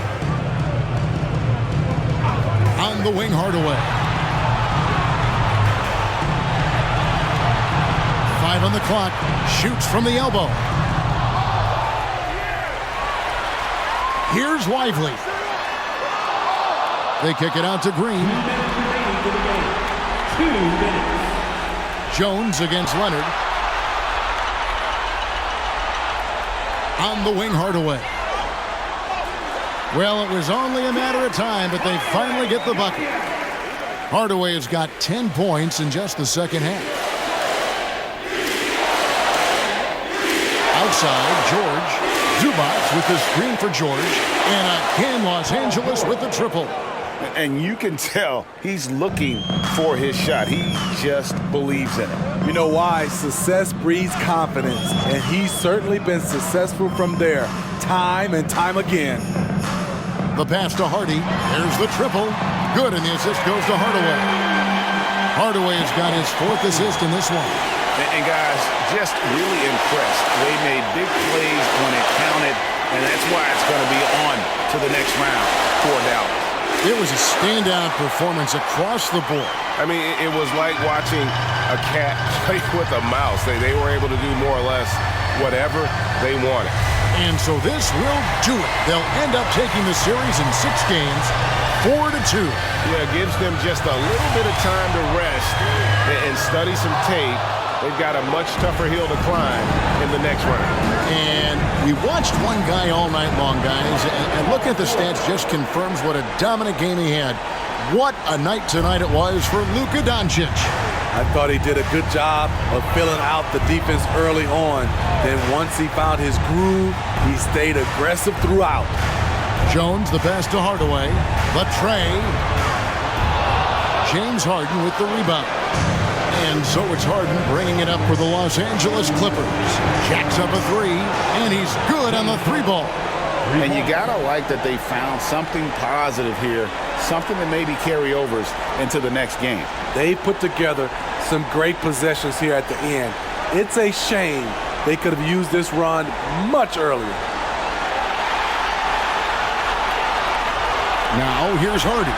On the wing, Hardaway. 5 on the clock. Shoots from the elbow. Here's Lively. They kick it out to Green. 2 minutes. Jones against Leonard. On the wing, Hardaway. Well, it was only a matter of time, but they finally get the bucket. Hardaway has got 10 points in just the second half. Outside, George. Zubac with the screen for George. And again, Los Angeles with the triple. And you can tell he's looking for his shot. He just believes in it. You know why? Success breeds confidence, and he's certainly been successful from there, time and time again. The pass to Hardy. There's the triple. Good, and the assist goes to Hardaway. Hardaway has got his 4th assist in this one. And guys, just really impressed. They made big plays when it counted, and that's why it's going to be on to the next round for Dallas. It was a standout performance across the board. I mean, it was like watching a cat play with a mouse. They were able to do more or less whatever they wanted. And so this will do it. They'll end up taking the series in 6 games, 4-2. Yeah, it gives them just a little bit of time to rest and study some tape. They've got a much tougher hill to climb in the next round. And we watched one guy all night long, guys, and looking at the stats just confirms what a dominant game he had. What a night tonight it was for Luka Doncic. I thought he did a good job of filling out the defense early on. Then once he found his groove, he stayed aggressive throughout. Jones, the pass to Hardaway. The tray. James Harden with the rebound. And so it's Harden bringing it up for the Los Angeles Clippers. Jacks up a 3, and he's good on the 3-ball. And you gotta like that they found something positive here, something that maybe carry overs into the next game. They put together some great possessions here at the end. It's a shame they could have used this run much earlier. Now here's Harden.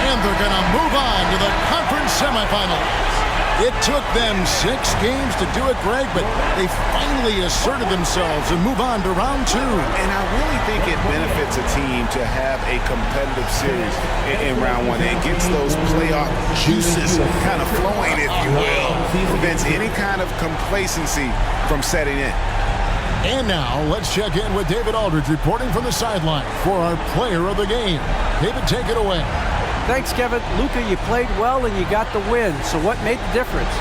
And they're going to move on to the conference semifinals. It took them 6 games to do it, Greg, but they finally asserted themselves and move on to round 2. And I really think it benefits a team to have a competitive series in round 1. It gets those playoff juices kind of flowing, if you will. Prevents any kind of complacency from setting in. And now let's check in with David Aldridge reporting from the sideline for our player of the game. David, take it away. Thanks, Kevin. Luka, you played well and you got the win. So what made the difference?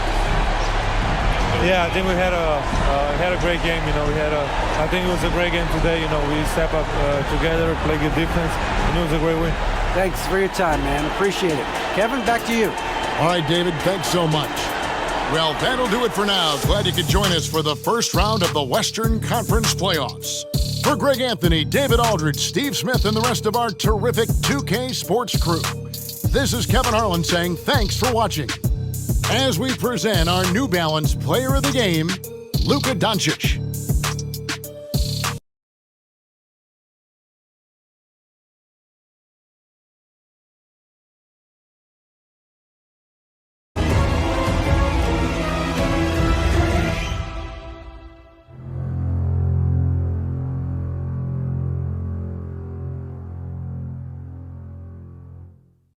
Yeah, I think we had a great game. I think it was a great game today. We step up together, play good defense, and it was a great win. Thanks for your time, man. Appreciate it. Kevin, back to you. All right, David, thanks so much. Well, that'll do it for now. Glad you could join us for the first round of the Western Conference Playoffs. For Greg Anthony, David Aldridge, Steve Smith, and the rest of our terrific 2K Sports crew, this is Kevin Harlan saying thanks for watching as we present our New Balance Player of the Game, Luka Doncic.